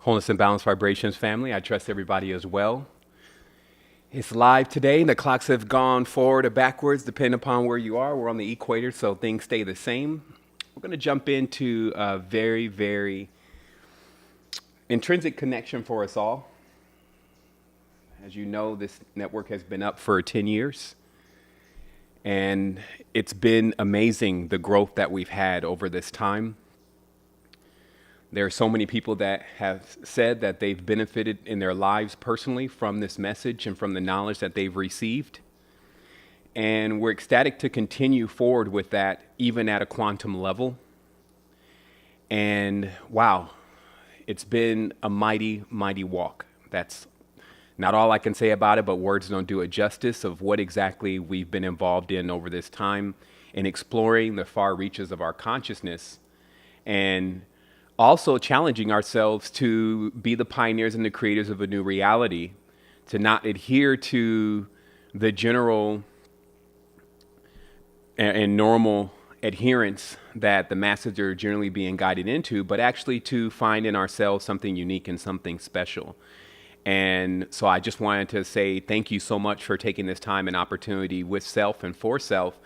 Wholeness and Balance Vibrations family. I trust everybody is well. It's live today. The clocks have gone forward or backwards depending upon where you are. We're on the equator, so things stay the same. We're going to jump into a very, very intrinsic connection for us all. As you know, this network has been up for 10 years. And it's been amazing the growth that we've had over this time. There are so many people that have said that they've benefited in their lives personally from this message and from the knowledge that they've received. And we're ecstatic to continue forward with that, even at a quantum level. And wow, it's been a mighty, mighty walk. That's not all I can say about it, but words don't do it justice of what exactly we've been involved in over this time in exploring the far reaches of our consciousness and also challenging ourselves to be the pioneers and the creators of a new reality, to not adhere to the general and normal adherence that the masses are generally being guided into, but actually to find in ourselves something unique and something special. And so I just wanted to say thank you so much for taking this time and opportunity with self and for self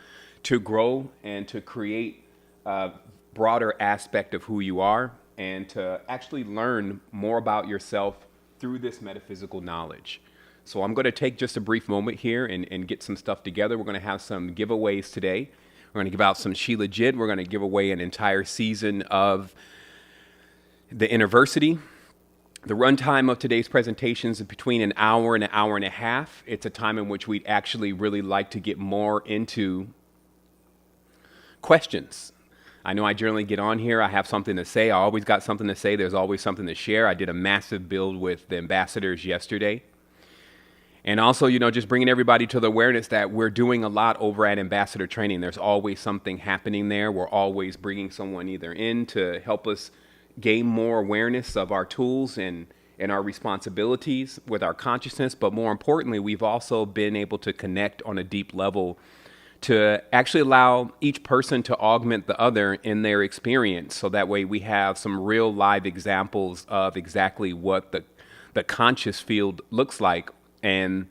to grow and to create a broader aspect of who you are and to actually learn more about yourself through this metaphysical knowledge. So I'm going to take just a brief moment here and get some stuff together. We're going to have some giveaways today. We're going to give out some Legendz. We're going to give away an entire season of the University. The runtime of today's presentations is between an hour and a half. It's a time in which we'd actually really like to get more into questions. I know I generally get on here. I have something to say. I always got something to say. There's always something to share. I did a massive build with the ambassadors yesterday. And also, just bringing everybody to the awareness that we're doing a lot over at Ambassador Training. There's always something happening there. We're always bringing someone either in to help us gain more awareness of our tools and our responsibilities with our consciousness. But more importantly, we've also been able to connect on a deep level to actually allow each person to augment the other in their experience. So that way we have some real live examples of exactly what the conscious field looks like and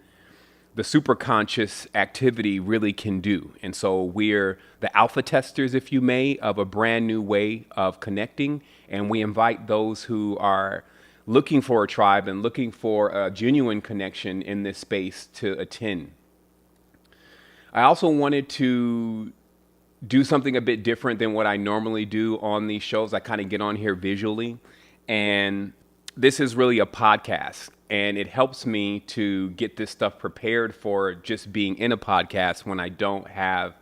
the superconscious activity really can do. And so we're the alpha testers, if you may, of a brand new way of connecting. And we invite those who are looking for a tribe and looking for a genuine connection in this space to attend. I also wanted to do something a bit different than what I normally do on these shows. I kind of get on here visually, and this is really a podcast, and it helps me to get this stuff prepared for just being in a podcast when I don't have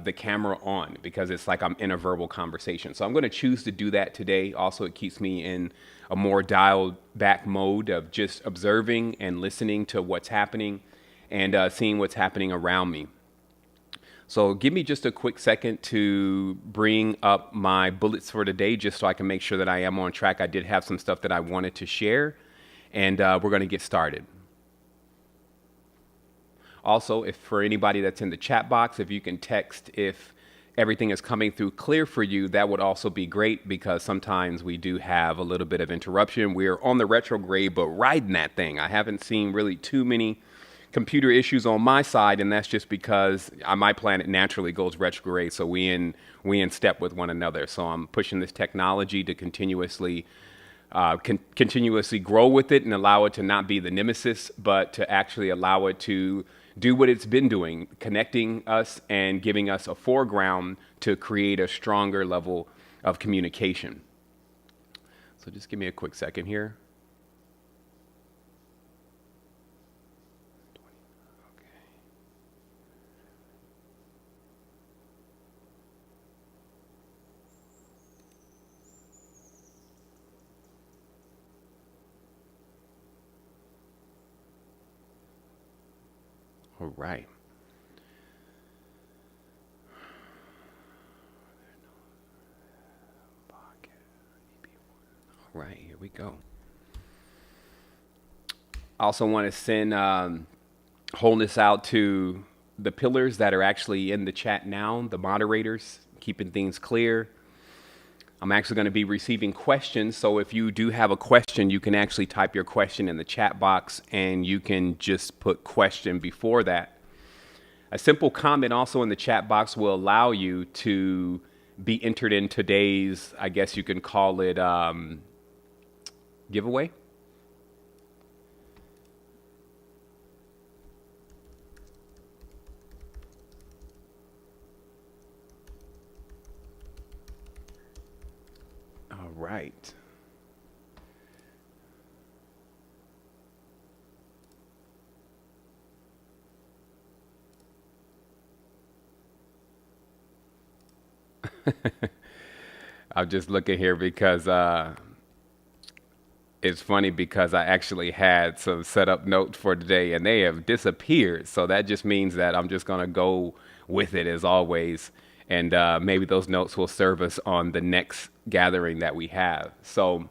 the camera on, because it's like I'm in a verbal conversation. So I'm going to choose to do that today. Also, it keeps me in a more dialed back mode of just observing and listening to what's happening and seeing what's happening around me. So give me just a quick second to bring up my bullets for today, just so I can make sure that I am on track. I did have some stuff that I wanted to share, and we're going to get started. Also, if for anybody that's in the chat box, if you can text if everything is coming through clear for you, that would also be great, because sometimes we do have a little bit of interruption. We're on the retrograde, but riding that thing. I haven't seen really too many computer issues on my side, and that's just because my planet naturally goes retrograde, so we in step with one another. So I'm pushing this technology to continuously grow with it and allow it to not be the nemesis, but to actually allow it to do what it's been doing, connecting us and giving us a foreground to create a stronger level of communication. So just give me a quick second here. All right. All right, here we go. I also want to send wholeness out to the pillars that are actually in the chat now, the moderators, keeping things clear. I'm actually going to be receiving questions. So if you do have a question, you can actually type your question in the chat box and you can just put question before that. A simple comment also in the chat box will allow you to be entered in today's, I guess you can call it, giveaway. All right. I'm just looking here because it's funny because I actually had some setup notes for today and they have disappeared. So that just means that I'm just going to go with it as always. And maybe those notes will serve us on the next gathering that we have. So,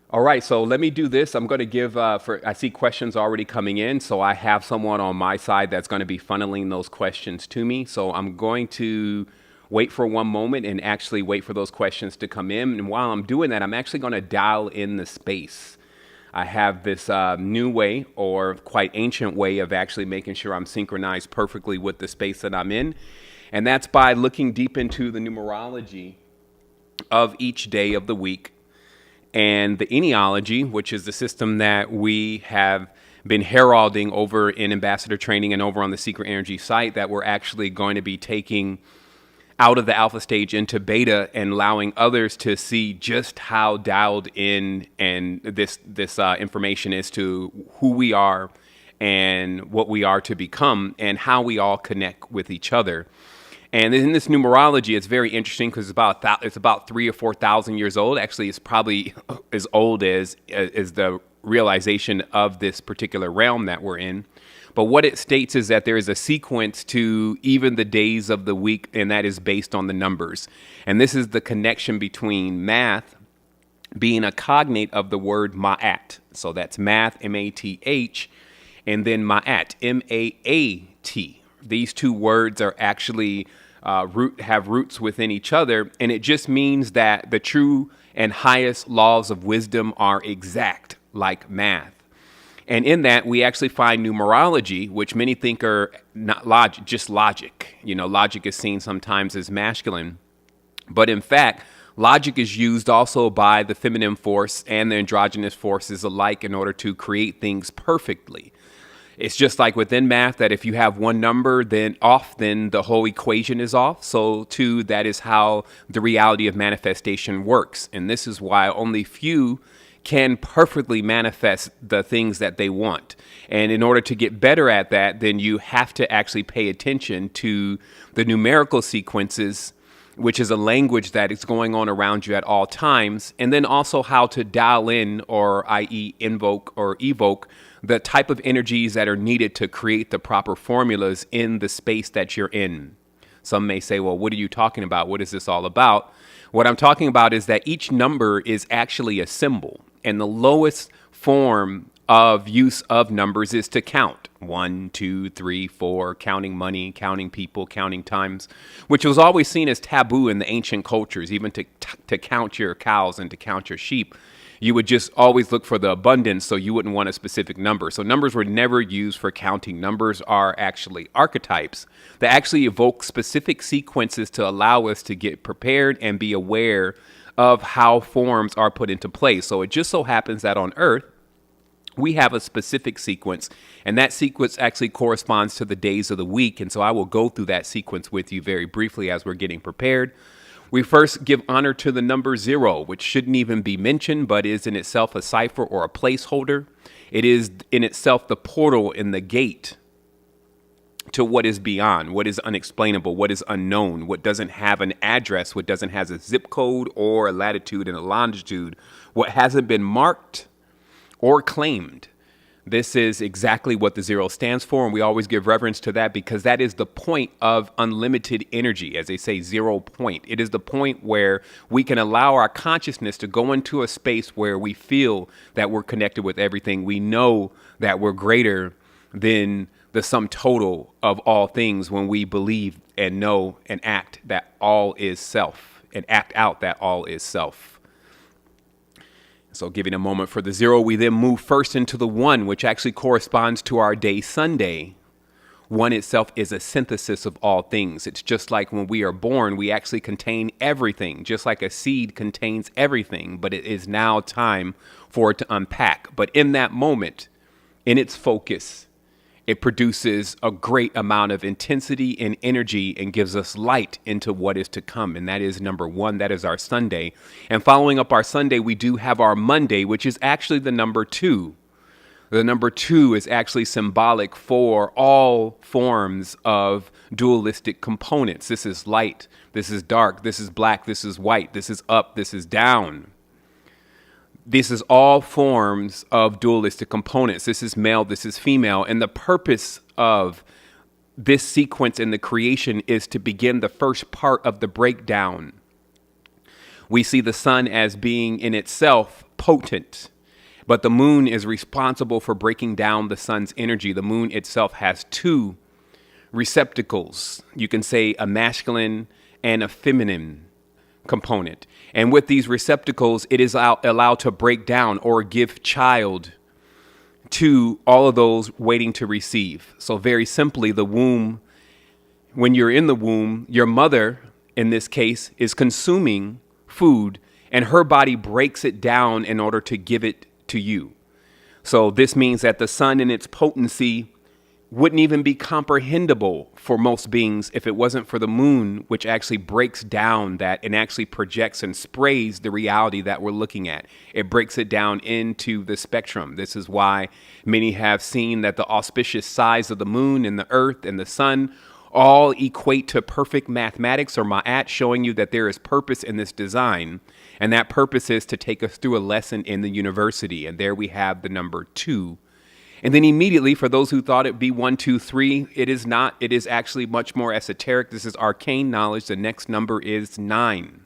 all right, so let me do this. I'm going to give, I see questions already coming in. So I have someone on my side that's going to be funneling those questions to me. So I'm going to wait for one moment and actually wait for those questions to come in. And while I'm doing that, I'm actually going to dial in the space. I have this new way or quite ancient way of actually making sure I'm synchronized perfectly with the space that I'm in. And that's by looking deep into the numerology of each day of the week and the Ennealogy, which is the system that we have been heralding over in ambassador training and over on the Secret Energy site that we're actually going to be taking out of the alpha stage into beta and allowing others to see just how dialed in and this information is to who we are and what we are to become and how we all connect with each other. And in this numerology, it's very interesting because it's about 3,000 or 4,000 years old. Actually, it's probably as old as the realization of this particular realm that we're in. But what it states is that there is a sequence to even the days of the week, and that is based on the numbers. And this is the connection between math being a cognate of the word ma'at. So that's math, M-A-T-H, and then ma'at, M-A-A-T. These two words are actually have roots within each other, and it just means that the true and highest laws of wisdom are exact, like math. And in that, we actually find numerology, which many think are not logic, just logic. You know, logic is seen sometimes as masculine. But in fact, logic is used also by the feminine force and the androgynous forces alike in order to create things perfectly. It's just like within math that if you have one number then off, then the whole equation is off. So too, that is how the reality of manifestation works. And this is why only few can perfectly manifest the things that they want. And in order to get better at that, then you have to actually pay attention to the numerical sequences, which is a language that is going on around you at all times, and then also how to dial in, or i.e. invoke or evoke, the type of energies that are needed to create the proper formulas in the space that you're in. Some may say, well, what are you talking about? What is this all about? What I'm talking about is that each number is actually a symbol. And the lowest form of use of numbers is to count. 1, 2, 3, 4, counting money, counting people, counting times, which was always seen as taboo in the ancient cultures, even to count your cows and to count your sheep. You would just always look for the abundance, so you wouldn't want a specific number. So numbers were never used for counting. Numbers are actually archetypes that actually evoke specific sequences to allow us to get prepared and be aware of how forms are put into place. So it just so happens that on Earth, we have a specific sequence, and that sequence actually corresponds to the days of the week. And so I will go through that sequence with you very briefly as we're getting prepared. We first give honor to the number 0, which shouldn't even be mentioned, but is in itself a cipher or a placeholder. It is in itself the portal and the gate to what is beyond, what is unexplainable, what is unknown, what doesn't have an address, what doesn't have a zip code or a latitude and a longitude, what hasn't been marked or claimed. This is exactly what the 0 stands for, and we always give reverence to that because that is the point of unlimited energy, as they say, 0 point. It is the point where we can allow our consciousness to go into a space where we feel that we're connected with everything. We know that we're greater than the sum total of all things when we believe and know and act that all is self, and act out that all is self. So giving a moment for the zero, we then move first into the one, which actually corresponds to our day Sunday. One itself is a synthesis of all things. It's just like when we are born, we actually contain everything, just like a seed contains everything, but it is now time for it to unpack. But in that moment, in its focus, it produces a great amount of intensity and energy and gives us light into what is to come. And that is number one. That is our Sunday. And following up our Sunday, we do have our Monday, which is actually the number two. The number two is actually symbolic for all forms of dualistic components. This is light. This is dark. This is black. This is white. This is up. This is down. This is all forms of dualistic components. This is male, this is female. And the purpose of this sequence in the creation is to begin the first part of the breakdown. We see the sun as being in itself potent, but the moon is responsible for breaking down the sun's energy. The moon itself has two receptacles. You can say a masculine and a feminine component. And with these receptacles, it is allowed to break down or give child to all of those waiting to receive. So very simply, the womb, when you're in the womb, your mother, in this case, is consuming food and her body breaks it down in order to give it to you. So this means that the sun in its potency wouldn't even be comprehensible for most beings if it wasn't for the moon, which actually breaks down that and actually projects and sprays the reality that we're looking at. It breaks it down into the spectrum. This is why many have seen that the auspicious size of the moon and the earth and the sun all equate to perfect mathematics or ma'at, showing you that there is purpose in this design. And that purpose is to take us through a lesson in the university. And there we have the number two. And then immediately, for those who thought it'd be 1, 2, 3, it is not. It is actually much more esoteric. This is arcane knowledge. The next number is 9.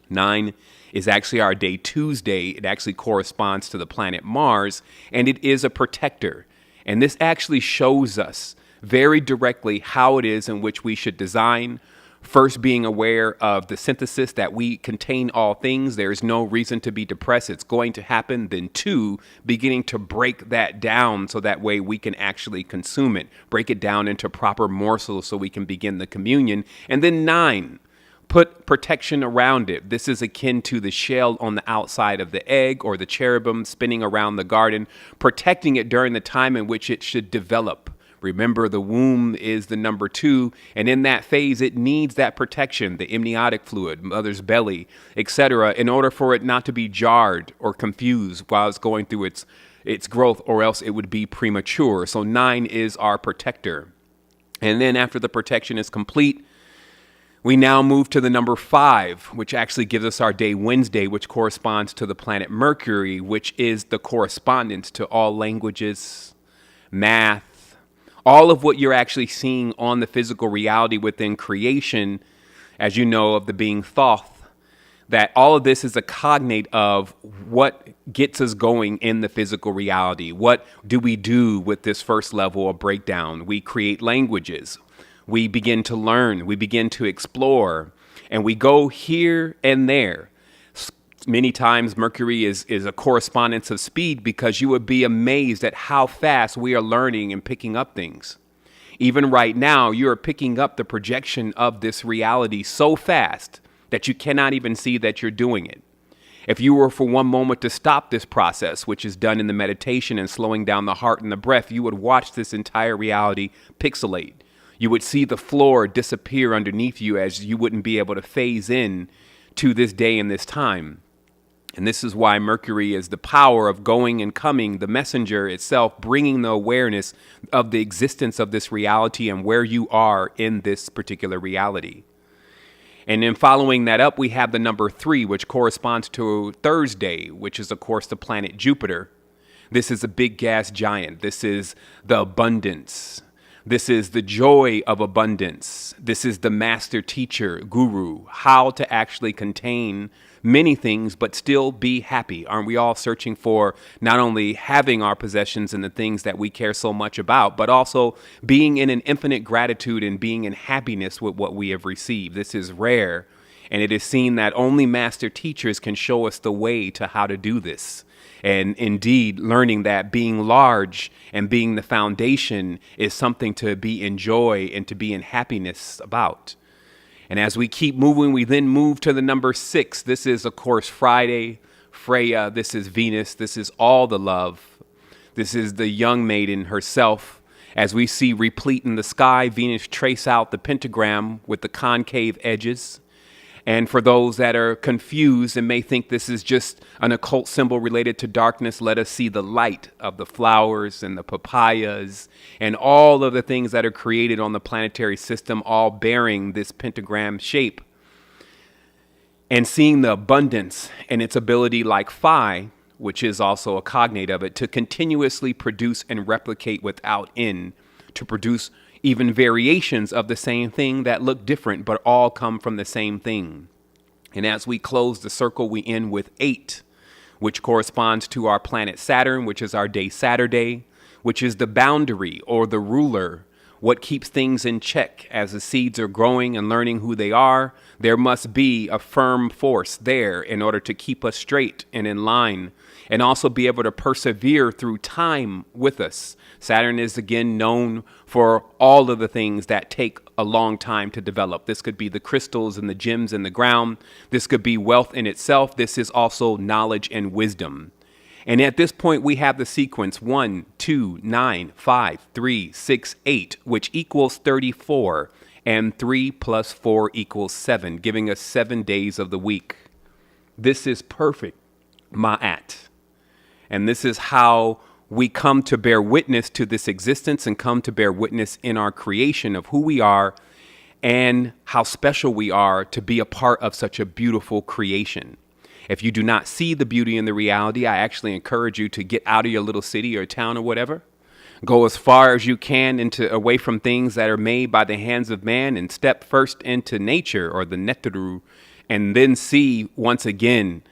9 is actually our day Tuesday. It actually corresponds to the planet Mars, and it is a protector. And this actually shows us very directly how it is in which we should design. First, being aware of the synthesis that we contain all things. There is no reason to be depressed. It's going to happen. Then 2, beginning to break that down so that way we can actually consume it. Break it down into proper morsels so we can begin the communion. And then 9, put protection around it. This is akin to the shell on the outside of the egg or the cherubim spinning around the garden, protecting it during the time in which it should develop. Remember, the womb is the number 2, and in that phase, it needs that protection, the amniotic fluid, mother's belly, etc., in order for it not to be jarred or confused while it's going through its growth, or else it would be premature. So 9 is our protector. And then after the protection is complete, we now move to the number 5, which actually gives us our day Wednesday, which corresponds to the planet Mercury, which is the correspondence to all languages, math, all of what you're actually seeing on the physical reality within creation, as you know, of the being Thoth, that all of this is a cognate of what gets us going in the physical reality. What do we do with this first level of breakdown? We create languages. We begin to learn. We begin to explore. And we go here and there. Many times Mercury is a correspondence of speed, because you would be amazed at how fast we are learning and picking up things. Even right now, you are picking up the projection of this reality so fast that you cannot even see that you're doing it. If you were for one moment to stop this process, which is done in the meditation and slowing down the heart and the breath, you would watch this entire reality pixelate. You would see the floor disappear underneath you as you wouldn't be able to phase in to this day and this time. And this is why Mercury is the power of going and coming, the messenger itself, bringing the awareness of the existence of this reality and where you are in this particular reality. And then following that up, we have the number 3, which corresponds to Thursday, which is, of course, the planet Jupiter. This is a big gas giant. This is the abundance. This is the joy of abundance. This is the master teacher, guru, how to actually contain many things, but still be happy. Aren't we all searching for not only having our possessions and the things that we care so much about, but also being in an infinite gratitude and being in happiness with what we have received? This is rare. And it is seen that only master teachers can show us the way to how to do this. And indeed, learning that being large and being the foundation is something to be in joy and to be in happiness about. And as we keep moving, we then move to the number 6. This is, of course, Friday, Freya. This is Venus. This is all the love. This is the young maiden herself. As we see replete in the sky, Venus trace out the pentagram with the concave edges. And for those that are confused and may think this is just an occult symbol related to darkness, let us see the light of the flowers and the papayas and all of the things that are created on the planetary system, all bearing this pentagram shape. And seeing the abundance and its ability, like Phi, which is also a cognate of it, to continuously produce and replicate without end, to produce even variations of the same thing that look different, but all come from the same thing. And as we close the circle, we end with 8, which corresponds to our planet Saturn, which is our day Saturday, which is the boundary or the ruler, what keeps things in check. As the seeds are growing and learning who they are, there must be a firm force there in order to keep us straight and in line, and also be able to persevere through time with us. Saturn is again known for all of the things that take a long time to develop. This could be the crystals and the gems in the ground. This could be wealth in itself. This is also knowledge and wisdom. And at this point, we have the sequence 1, 2, 9, 5, 3, 6, 8, which equals 34. And 3 plus 4 equals 7, giving us 7 days of the week. This is perfect, Ma'at. And this is how we come to bear witness to this existence and come to bear witness in our creation of who we are and how special we are to be a part of such a beautiful creation. If you do not see the beauty in the reality, I actually encourage you to get out of your little city or town or whatever. Go as far as you can away from things that are made by the hands of man and step first into nature or the Netaru, and then see once again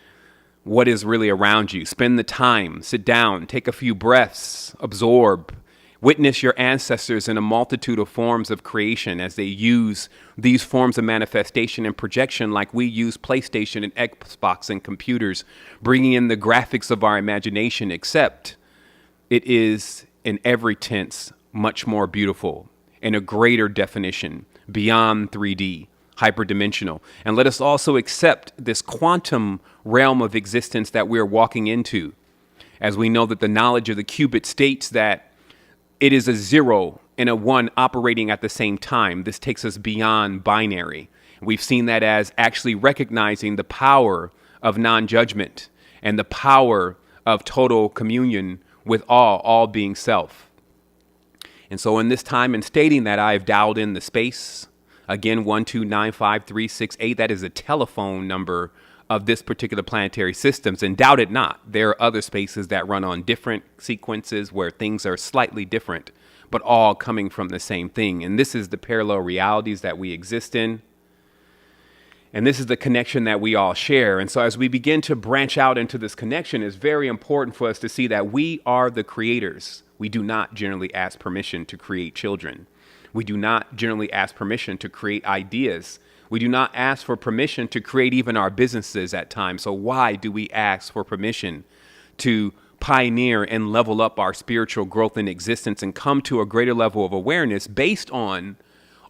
what is really around you. Spend the time, sit down, take a few breaths, absorb, witness your ancestors in a multitude of forms of creation as they use these forms of manifestation and projection like we use PlayStation and Xbox and computers, bringing in the graphics of our imagination, except it is in every tense much more beautiful, in a greater definition, beyond 3D. Hyperdimensional. And let us also accept this quantum realm of existence that we're walking into, as we know that the knowledge of the qubit states that it is a 0 and a 1 operating at the same time. This takes us beyond binary. We've seen that as actually recognizing the power of non-judgment and the power of total communion with all being self. And so in this time, in stating that, I have dialed in the space. Again, 1295368, that is a telephone number of this particular planetary systems. And doubt it not, there are other spaces that run on different sequences where things are slightly different, but all coming from the same thing. And this is the parallel realities that we exist in. And this is the connection that we all share. And so as we begin to branch out into this connection, it's very important for us to see that we are the creators. We do not generally ask permission to create children. We do not generally ask permission to create ideas. We do not ask for permission to create even our businesses at times. So why do we ask for permission to pioneer and level up our spiritual growth and existence and come to a greater level of awareness based on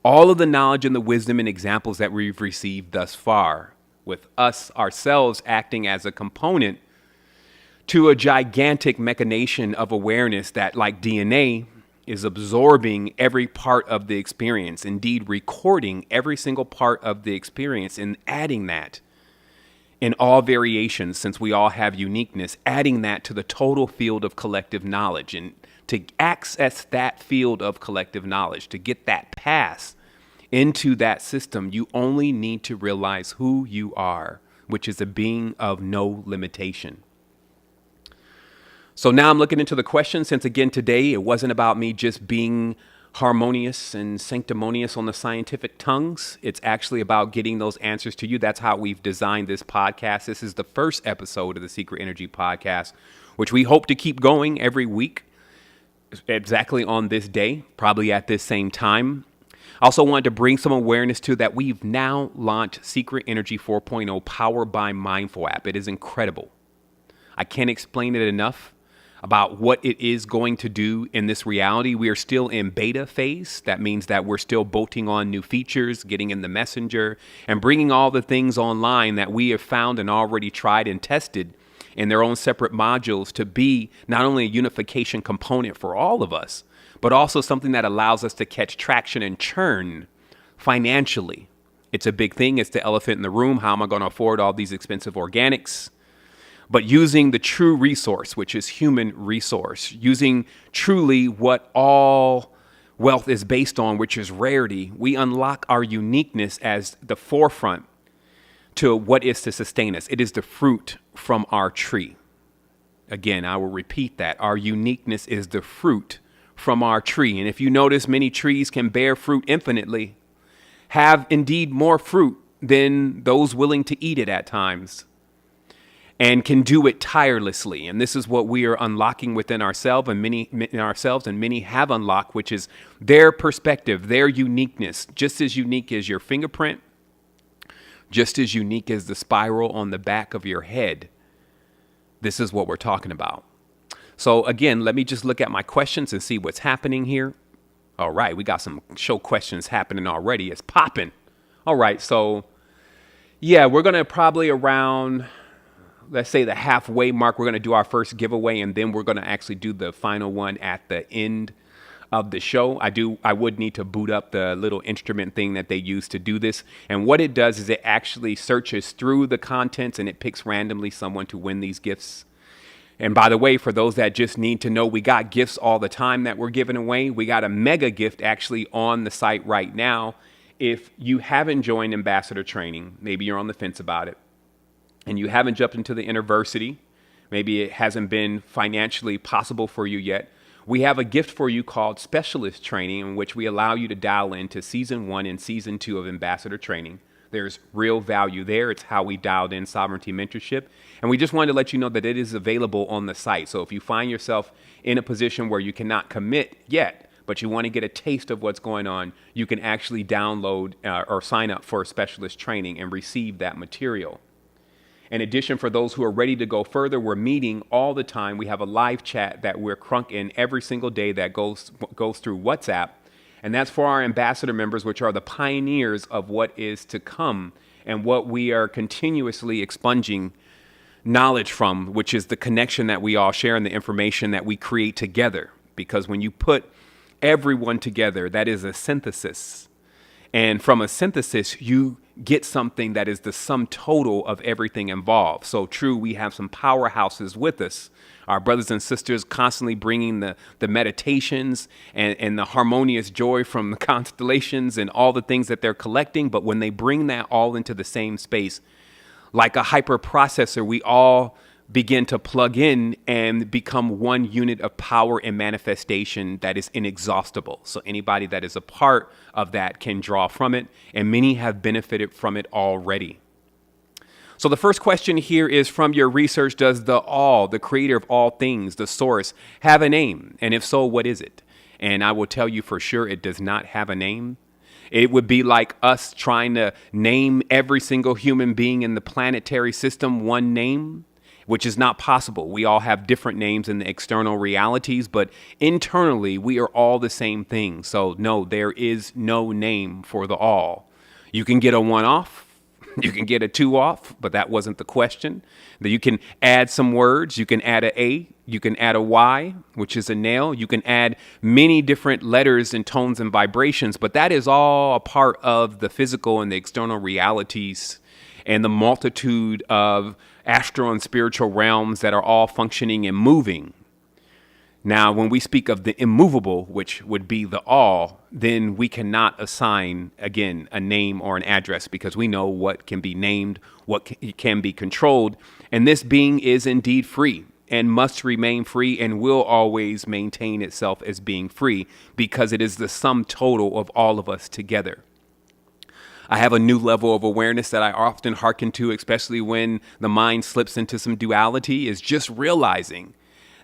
all of the knowledge and the wisdom and examples that we've received thus far, with us ourselves acting as a component to a gigantic machination of awareness that, like DNA, is absorbing every part of the experience, indeed recording every single part of the experience and adding that in all variations, since we all have uniqueness, adding that to the total field of collective knowledge. And to access that field of collective knowledge, to get that pass into that system, you only need to realize who you are, which is a being of no limitation. So now I'm looking into the question, since again today it wasn't about me just being harmonious and sanctimonious on the scientific tongues. It's actually about getting those answers to you. That's how we've designed this podcast. This is the first episode of the Secret Energy Podcast, which we hope to keep going every week, exactly on this day, probably at this same time. I also wanted to bring some awareness to that we've now launched Secret Energy 4.0 Powered by Mindful app. It is incredible. I can't explain it enough about what it is going to do in this reality. We are still in beta phase. That means that we're still bolting on new features, getting in the messenger, and bringing all the things online that we have found and already tried and tested in their own separate modules to be not only a unification component for all of us, but also something that allows us to catch traction and churn financially. It's a big thing. It's the elephant in the room. How am I going to afford all these expensive organics? But using the true resource, which is human resource, using truly what all wealth is based on, which is rarity, we unlock our uniqueness as the forefront to what is to sustain us. It is the fruit from our tree. Again, I will repeat that. Our uniqueness is the fruit from our tree. And if you notice, many trees can bear fruit infinitely, have indeed more fruit than those willing to eat it at times, and can do it tirelessly. And this is what we are unlocking within ourselves, and many have unlocked, which is their perspective, their uniqueness, just as unique as your fingerprint, just as unique as the spiral on the back of your head. This is what we're talking about. So again, let me just look at my questions and see what's happening here. All right, we got some show questions happening already. It's popping. All right, so yeah, we're going to probably around, let's say the halfway mark, we're going to do our first giveaway, and then we're going to actually do the final one at the end of the show. I would need to boot up the little instrument thing that they use to do this. And what it does is it actually searches through the contents and it picks randomly someone to win these gifts. And by the way, for those that just need to know, we got gifts all the time that we're giving away. We got a mega gift actually on the site right now. If you haven't joined Ambassador Training, maybe you're on the fence about it, and you haven't jumped into the University, maybe it hasn't been financially possible for you yet, we have a gift for you called Specialist Training, in which we allow you to dial into Season 1 and Season 2 of Ambassador Training. There's real value there. It's how we dialed in sovereignty mentorship. And we just wanted to let you know that it is available on the site. So if you find yourself in a position where you cannot commit yet, but you want to get a taste of what's going on, you can actually download or sign up for Specialist Training and receive that material. In addition, for those who are ready to go further, we're meeting all the time. We have a live chat that we're crunking every single day that goes through WhatsApp. And that's for our ambassador members, which are the pioneers of what is to come and what we are continuously expunging knowledge from, which is the connection that we all share and the information that we create together. Because when you put everyone together, that is a synthesis. And from a synthesis, you get something that is the sum total of everything involved. So true, we have some powerhouses with us. Our brothers and sisters constantly bringing the meditations and the harmonious joy from the constellations and all the things that they're collecting. But when they bring that all into the same space, like a hyper processor, we all begin to plug in and become one unit of power and manifestation that is inexhaustible. So anybody that is a part of that can draw from it, and many have benefited from it already. So the first question here is, from your research, does the all, the creator of all things, the source, have a name? And if so, what is it? And I will tell you for sure it does not have a name. It would be like us trying to name every single human being in the planetary system one name, which is not possible. We all have different names in the external realities, but internally we are all the same thing. So no, there is no name for the all. You can get a 1 off, you can get a 2 off, but that wasn't the question. That you can add some words, you can add a, you can add a Y, which is a nail. You can add many different letters and tones and vibrations, but that is all a part of the physical and the external realities and the multitude of astral and spiritual realms that are all functioning and moving. Now, when we speak of the immovable, which would be the all, then we cannot assign, again, a name or an address, because we know what can be named, what can be controlled. And this being is indeed free. and must remain free and will always maintain itself as being free because it is the sum total of all of us together. I have a new level of awareness that I often hearken to, especially when the mind slips into some duality, is just realizing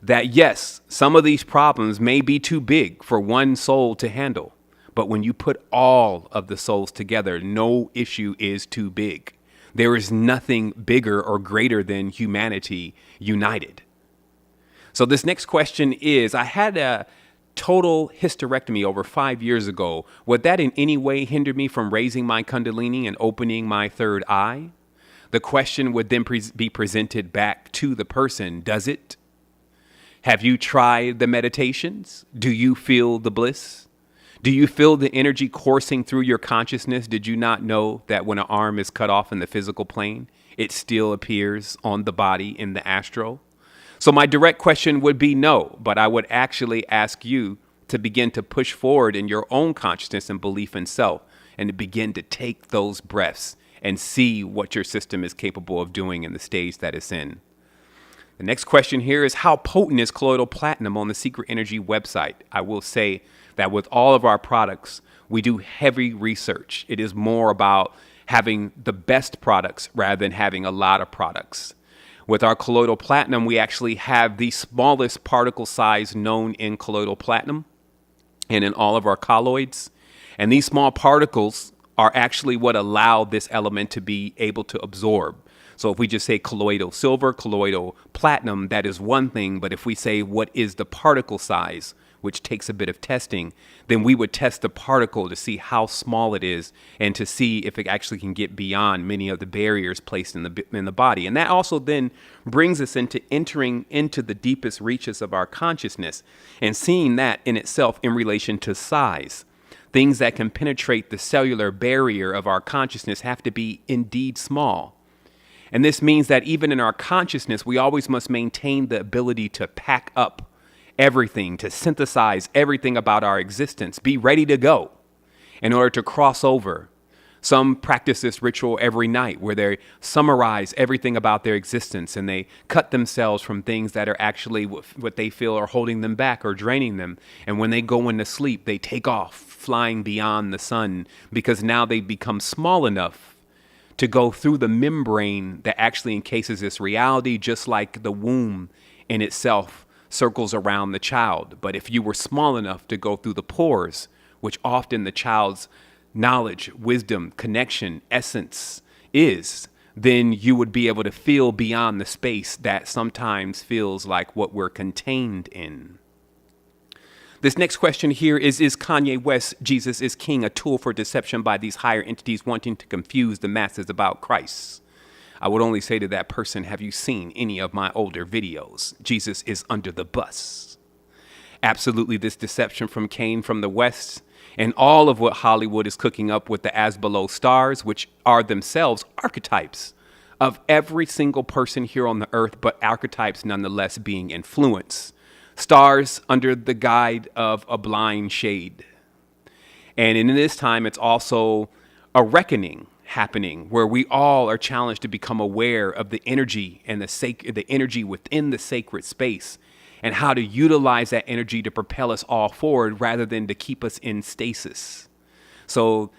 that, yes, some of these problems may be too big for one soul to handle. But when you put all of the souls together, no issue is too big. There is nothing bigger or greater than humanity united. So this next question is, I had a total hysterectomy over 5 years ago. Would that in any way hinder me from raising my kundalini and opening my third eye? The question would then be presented back to the person. Does it? Have you tried the meditations? Do you feel the bliss? Do you feel the energy coursing through your consciousness? Did you not know that when an arm is cut off in the physical plane, it still appears on the body in the astral? So my direct question would be no, but I would actually ask you to begin to push forward in your own consciousness and belief in self, and to begin to take those breaths and see what your system is capable of doing in the stage that it's in. The next question here is, how potent is colloidal platinum on the Secret Energy website? I will say that with all of our products, we do heavy research. It is more about having the best products rather than having a lot of products. With our colloidal platinum, we actually have the smallest particle size known in colloidal platinum and in all of our colloids. And these small particles are actually what allow this element to be able to absorb. So if we just say colloidal silver, colloidal platinum, that is one thing. But if we say what is the particle size, which takes a bit of testing, then we would test the particle to see how small it is and to see if it actually can get beyond many of the barriers placed in the body. And that also then brings us into entering into the deepest reaches of our consciousness and seeing that in itself in relation to size. Things that can penetrate the cellular barrier of our consciousness have to be indeed small. And this means that even in our consciousness, we always must maintain the ability to pack up everything, to synthesize everything about our existence, be ready to go in order to cross over. Some practice this ritual every night where they summarize everything about their existence and they cut themselves from things that are actually what they feel are holding them back or draining them. And when they go into sleep, they take off, flying beyond the sun, because now they become small enough to go through the membrane that actually encases this reality, just like the womb in itself circles around the child. But if you were small enough to go through the pores, which often the child's knowledge, wisdom, connection, essence is, then you would be able to feel beyond the space that sometimes feels like what we're contained in. This next question here is Kanye West, Jesus is King, a tool for deception by these higher entities wanting to confuse the masses about Christ? I would only say to that person, have you seen any of my older videos? Jesus is under the bus. Absolutely, this deception came from the West, and all of what Hollywood is cooking up with the as below stars, which are themselves archetypes of every single person here on the earth, but archetypes nonetheless being influenced. Stars under the guide of a blind shade. And in this time, it's also a reckoning happening where we all are challenged to become aware of the energy and the energy within the sacred space and how to utilize that energy to propel us all forward rather than to keep us in stasis. So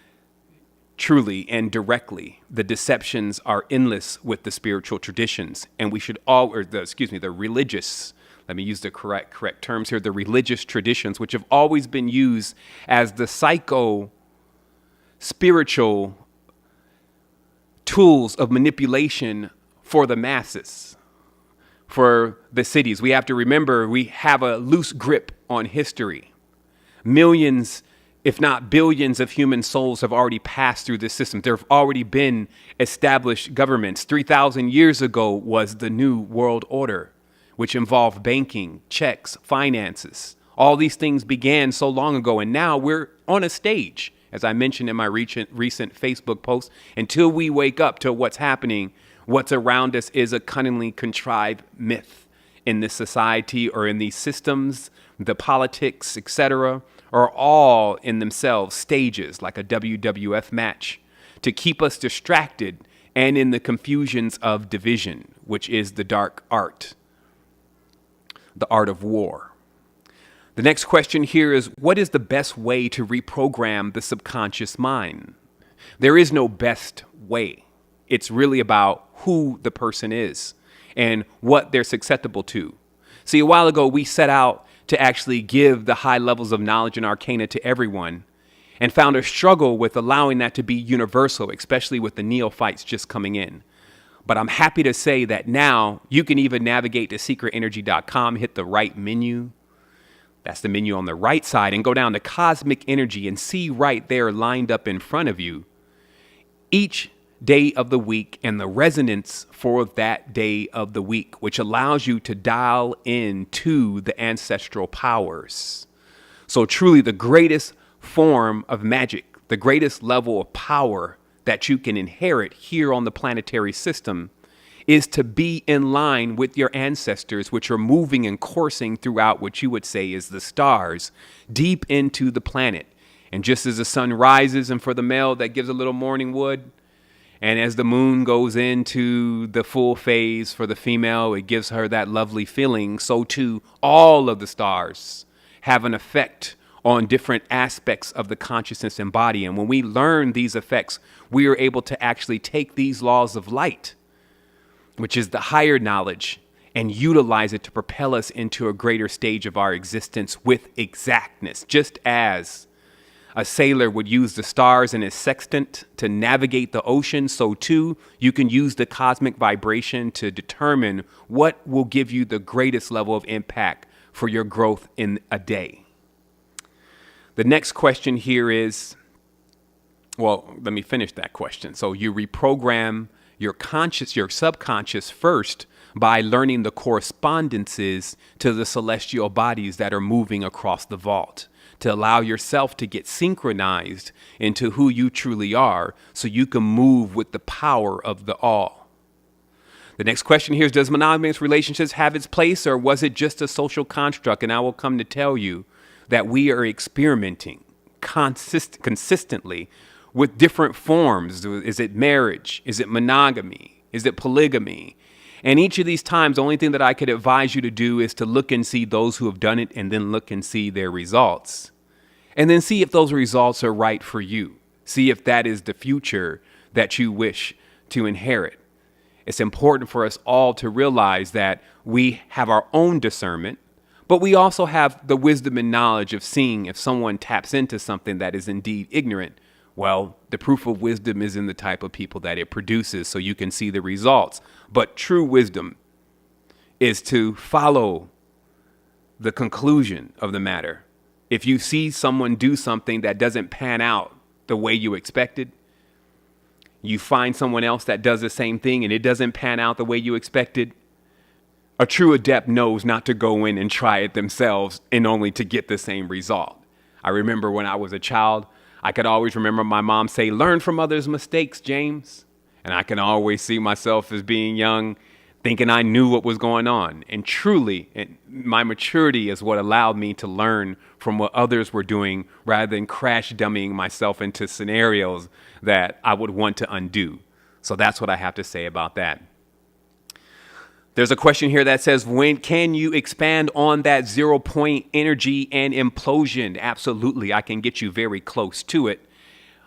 truly and directly, the deceptions are endless with the spiritual traditions, and we should the religious, let me use the correct terms here, the religious traditions, which have always been used as the spiritual tools of manipulation for the masses, for the cities. We have to remember we have a loose grip on history. Millions, if not billions of human souls have already passed through this system. There have already been established governments. 3,000 years ago was the New World Order, which involved banking, checks, finances. All these things began so long ago, and now we're on a stage. As I mentioned in my recent Facebook post, until we wake up to what's happening, what's around us is a cunningly contrived myth in this society or in these systems. The politics, etc., are all in themselves stages like a WWF match to keep us distracted and in the confusions of division, which is the dark art. the art of war. The next question here is, what is the best way to reprogram the subconscious mind? There is no best way. It's really about who the person is and what they're susceptible to. See, a while ago, we set out to actually give the high levels of knowledge and arcana to everyone and found a struggle with allowing that to be universal, especially with the neophytes just coming in. But I'm happy to say that now you can even navigate to secretenergy.com, hit the right menu. That's the menu on the right side, and go down to Cosmic Energy and see right there lined up in front of you each day of the week and the resonance for that day of the week, which allows you to dial into the ancestral powers. So truly the greatest form of magic, the greatest level of power that you can inherit here on the planetary system is to be in line with your ancestors, which are moving and coursing throughout what you would say is the stars, deep into the planet. And just as the sun rises, and for the male that gives a little morning wood, and as the moon goes into the full phase for the female, it gives her that lovely feeling. So too, all of the stars have an effect on different aspects of the consciousness and body. And when we learn these effects, we are able to actually take these laws of light, which is the higher knowledge, and utilize it to propel us into a greater stage of our existence with exactness, just as a sailor would use the stars and his sextant to navigate the ocean, so too you can use the cosmic vibration to determine what will give you the greatest level of impact for your growth in a day. The next question here is, well, let me finish that question. So you reprogram your subconscious first by learning the correspondences to the celestial bodies that are moving across the vault, to allow yourself to get synchronized into who you truly are so you can move with the power of the all. The next question here is, does monogamous relationships have its place, or was it just a social construct? And I will come to tell you that we are experimenting consistently with different forms. Is it marriage? Is it monogamy? Is it polygamy? And each of these times, the only thing that I could advise you to do is to look and see those who have done it, and then look and see their results. And then see if those results are right for you. See if that is the future that you wish to inherit. It's important for us all to realize that we have our own discernment, but we also have the wisdom and knowledge of seeing if someone taps into something that is indeed ignorant. Well, the proof of wisdom is in the type of people that it produces, so you can see the results. But true wisdom is to follow the conclusion of the matter. If you see someone do something that doesn't pan out the way you expected, you find someone else that does the same thing and it doesn't pan out the way you expected, a true adept knows not to go in and try it themselves and only to get the same result. I remember when I was a child, I could always remember my mom say, learn from others' mistakes, James. And I can always see myself as being young, thinking I knew what was going on. And truly, my maturity is what allowed me to learn from what others were doing rather than crash dummying myself into scenarios that I would want to undo. So that's what I have to say about that. There's a question here that says, when can you expand on that 0 point energy and implosion? Absolutely. I can get you very close to it,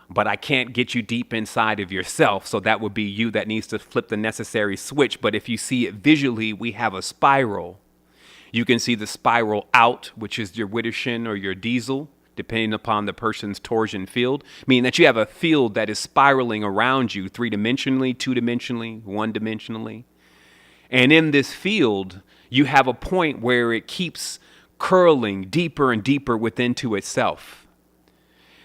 but I can't get you deep inside of yourself. So that would be you that needs to flip the necessary switch. But if you see it visually, we have a spiral. You can see the spiral out, which is your Widdershin or your diesel, depending upon the person's torsion field, meaning that you have a field that is spiraling around you 3-dimensionally, 2-dimensionally, 1-dimensionally. And in this field, you have a point where it keeps curling deeper and deeper within to itself.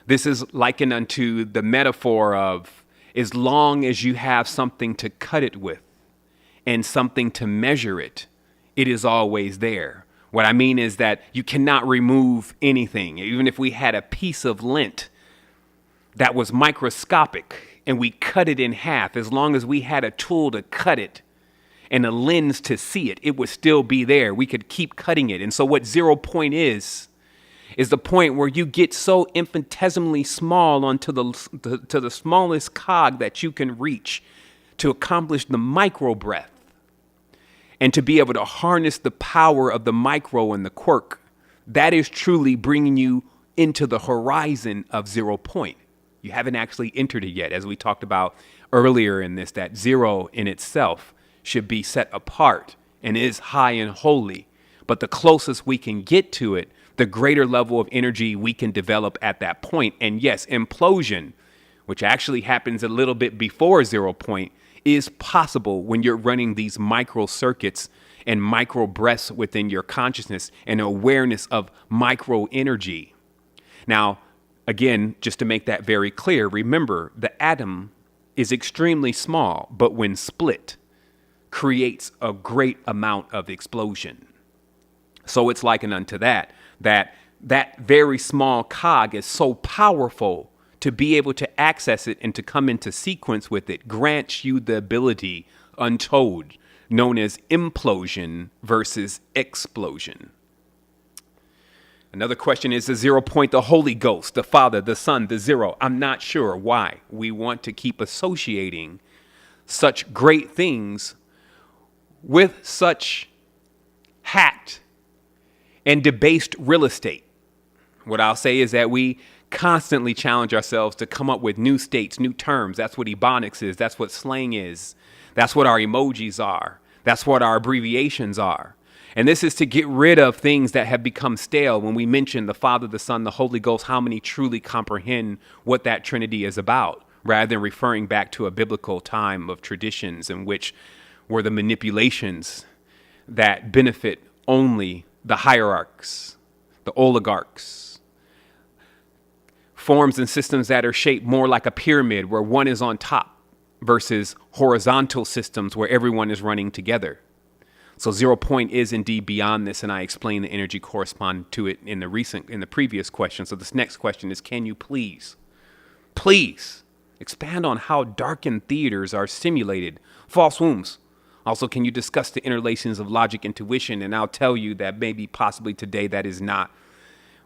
This is likened unto the metaphor of, as long as you have something to cut it with and something to measure it, it is always there. What I mean is that you cannot remove anything. Even if we had a piece of lint that was microscopic and we cut it in half, as long as we had a tool to cut it and a lens to see it, it would still be there. We could keep cutting it. And so what 0 point is the point where you get so infinitesimally small onto the smallest cog that you can reach to accomplish the micro breath. And to be able to harness the power of the micro and the quirk, that is truly bringing you into the horizon of 0 point. You haven't actually entered it yet, as we talked about earlier in this, that 0 in itself should be set apart and is high and holy. But the closest we can get to it, the greater level of energy we can develop at that point. And yes, implosion, which actually happens a little bit before 0 point, is possible when you're running these micro circuits and micro breaths within your consciousness and awareness of micro energy. Now, again, just to make that very clear, remember the atom is extremely small, but when split, creates a great amount of explosion. So it's likened unto that very small cog is so powerful to be able to access it and to come into sequence with it grants you the ability untold, known as implosion versus explosion. Another question is the 0 point, the Holy Ghost, the Father, the Son, the Zero. I'm not sure why we want to keep associating such great things with such hacked and debased real estate. What I'll say is that we constantly challenge ourselves to come up with new states, new terms. That's what ebonics is. That's what slang is. That's what our emojis are. That's what our abbreviations are. And this is to get rid of things that have become stale. When we mention the Father, the Son, the Holy Ghost, how many truly comprehend what that Trinity is about, rather than referring back to a biblical time of traditions in which were the manipulations that benefit only the hierarchs, the oligarchs, forms and systems that are shaped more like a pyramid where one is on top versus horizontal systems where everyone is running together. So 0 point is indeed beyond this, and I explained the energy corresponding to it in the previous question. So this next question is, can you please expand on how darkened theaters are simulated, false wombs? Also, can you discuss the interrelations of logic, intuition? And I'll tell you that maybe possibly today that is not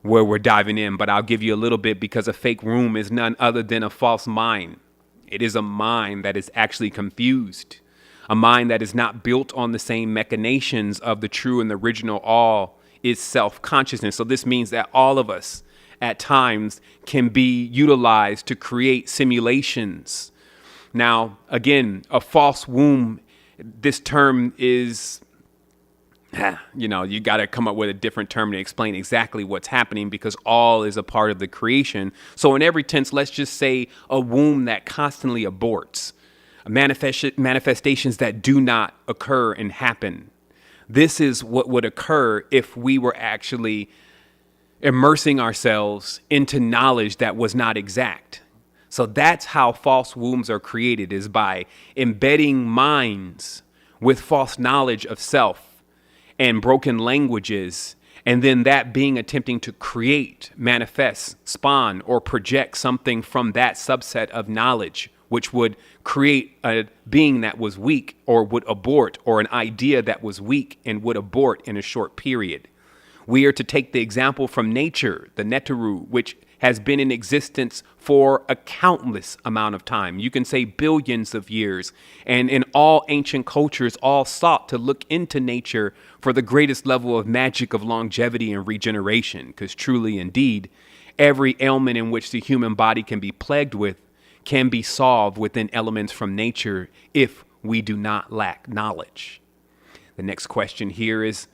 where we're diving in, but I'll give you a little bit, because a fake room is none other than a false mind. It is a mind that is actually confused, a mind that is not built on the same machinations of the true and the original all is self-consciousness. So this means that all of us at times can be utilized to create simulations. Now, again, a false womb, this term is, you got to come up with a different term to explain exactly what's happening, because all is a part of the creation. So in every tense, let's just say a womb that constantly aborts, manifestations that do not occur and happen. This is what would occur if we were actually immersing ourselves into knowledge that was not exact. So that's how false wombs are created, is by embedding minds with false knowledge of self and broken languages, and then that being attempting to create, manifest, spawn, or project something from that subset of knowledge, which would create a being that was weak or would abort, or an idea that was weak and would abort in a short period. We are to take the example from nature, the Neteru, which has been in existence for a countless amount of time. You can say billions of years. And in all ancient cultures, all sought to look into nature for the greatest level of magic of longevity and regeneration. Because truly, indeed, every ailment in which the human body can be plagued with can be solved within elements from nature if we do not lack knowledge. The next question here is,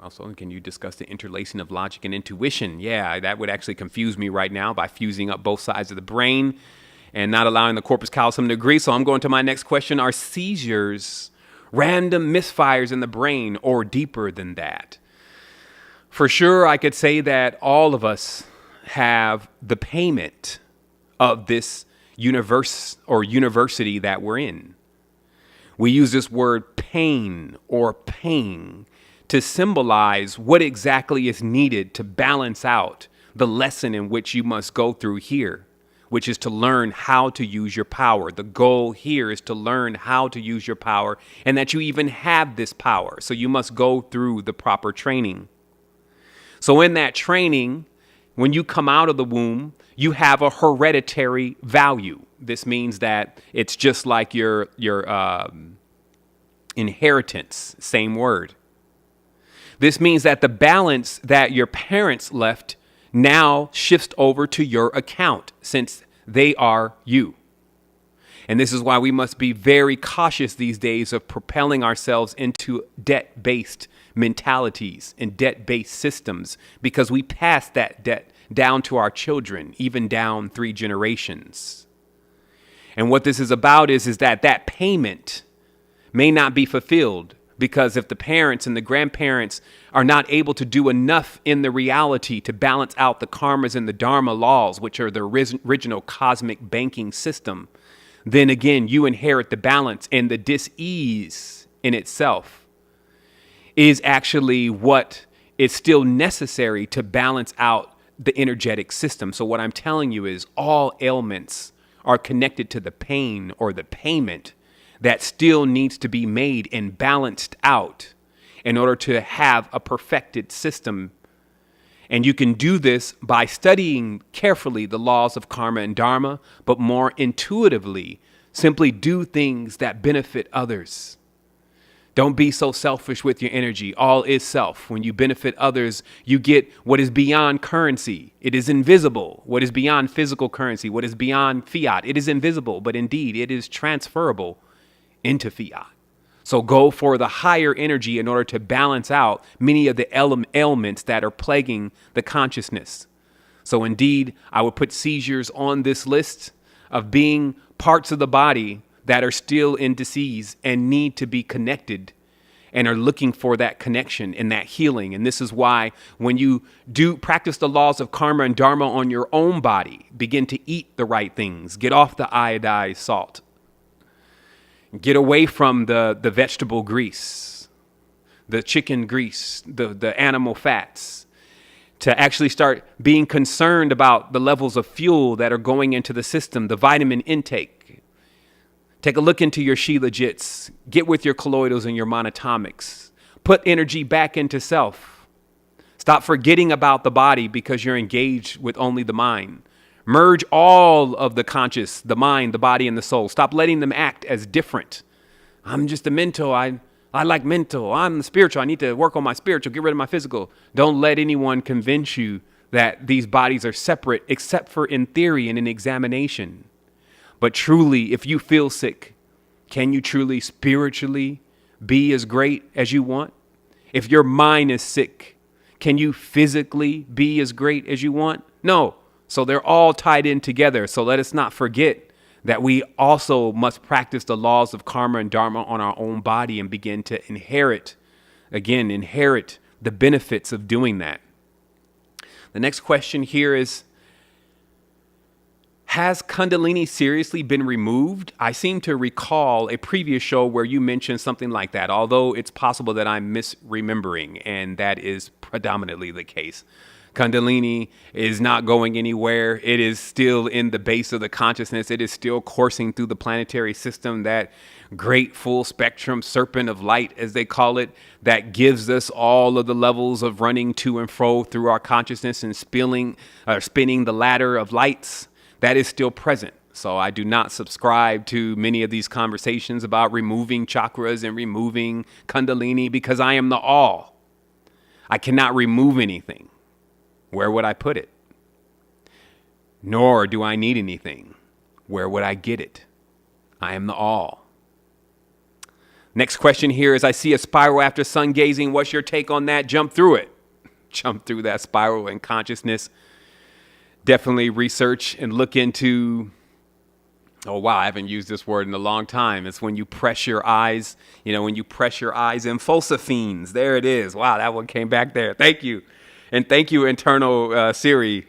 also, can you discuss the interlacing of logic and intuition? Yeah, that would actually confuse me right now by fusing up both sides of the brain and not allowing the corpus callosum to agree. So I'm going to my next question. Are seizures random misfires in the brain, or deeper than that? For sure, I could say that all of us have the payment of this universe or university that we're in. We use this word pain or pain to symbolize what exactly is needed to balance out the lesson in which you must go through here, which is to learn how to use your power. The goal here is to learn how to use your power, and that you even have this power. So you must go through the proper training. So in that training, when you come out of the womb, you have a hereditary value. This means that it's just like your Inheritance, same word. This means that the balance that your parents left now shifts over to your account since they are you. And this is why we must be very cautious these days of propelling ourselves into debt-based mentalities and debt-based systems, because we pass that debt down to our children, even down 3 generations. And what this is about is that payment may not be fulfilled, because if the parents and the grandparents are not able to do enough in the reality to balance out the karmas and the dharma laws, which are the original cosmic banking system, then again, you inherit the balance, and the dis-ease in itself is actually what is still necessary to balance out the energetic system. So what I'm telling you is all ailments are connected to the pain or the payment that still needs to be made and balanced out in order to have a perfected system. And you can do this by studying carefully the laws of karma and dharma, but more intuitively, simply do things that benefit others. Don't be so selfish with your energy. All is self. When you benefit others, you get what is beyond currency. It is invisible. What is beyond physical currency, what is beyond fiat, it is invisible, but indeed it is transferable into fiat. So go for the higher energy in order to balance out many of the ailments that are plaguing the consciousness. So indeed, I would put seizures on this list of being parts of the body that are still in disease and need to be connected and are looking for that connection and that healing. And this is why when you do practice the laws of karma and dharma on your own body, begin to eat the right things, get off the iodized salt, get away from the vegetable grease, the chicken grease, the animal fats, to actually start being concerned about the levels of fuel that are going into the system, the vitamin intake. Take a look into your Shilajits, get with your colloidals and your monatomics, put energy back into self. Stop forgetting about the body because you're engaged with only the mind. Merge all of the conscious, the mind, the body, and the soul. Stop letting them act as different. I'm just a mental. I like mental. I'm the spiritual. I need to work on my spiritual, get rid of my physical. Don't let anyone convince you that these bodies are separate, except for in theory and in examination. But truly, if you feel sick, can you truly spiritually be as great as you want? If your mind is sick, can you physically be as great as you want? No. So they're all tied in together. So let us not forget that we also must practice the laws of karma and dharma on our own body and begin to inherit the benefits of doing that. The next question here is, has Kundalini seriously been removed? I seem to recall a previous show where you mentioned something like that, although it's possible that I'm misremembering, and that is predominantly the case. Kundalini is not going anywhere. It is still in the base of the consciousness. It is still coursing through the planetary system, that great full spectrum serpent of light, as they call it, that gives us all of the levels of running to and fro through our consciousness and spinning the ladder of lights. That is still present. So I do not subscribe to many of these conversations about removing chakras and removing Kundalini, because I am the all. I cannot remove anything. Where would I put it? Nor do I need anything. Where would I get it? I am the all. Next question here is, I see a spiral after sun gazing. What's your take on that? Jump through it. Jump through that spiral in consciousness. Definitely research and look into, oh wow, I haven't used this word in a long time. It's when you press your eyes, when you press your eyes in Phosophenes. There it is. Wow, that one came back there. Thank you. And thank you, internal Siri,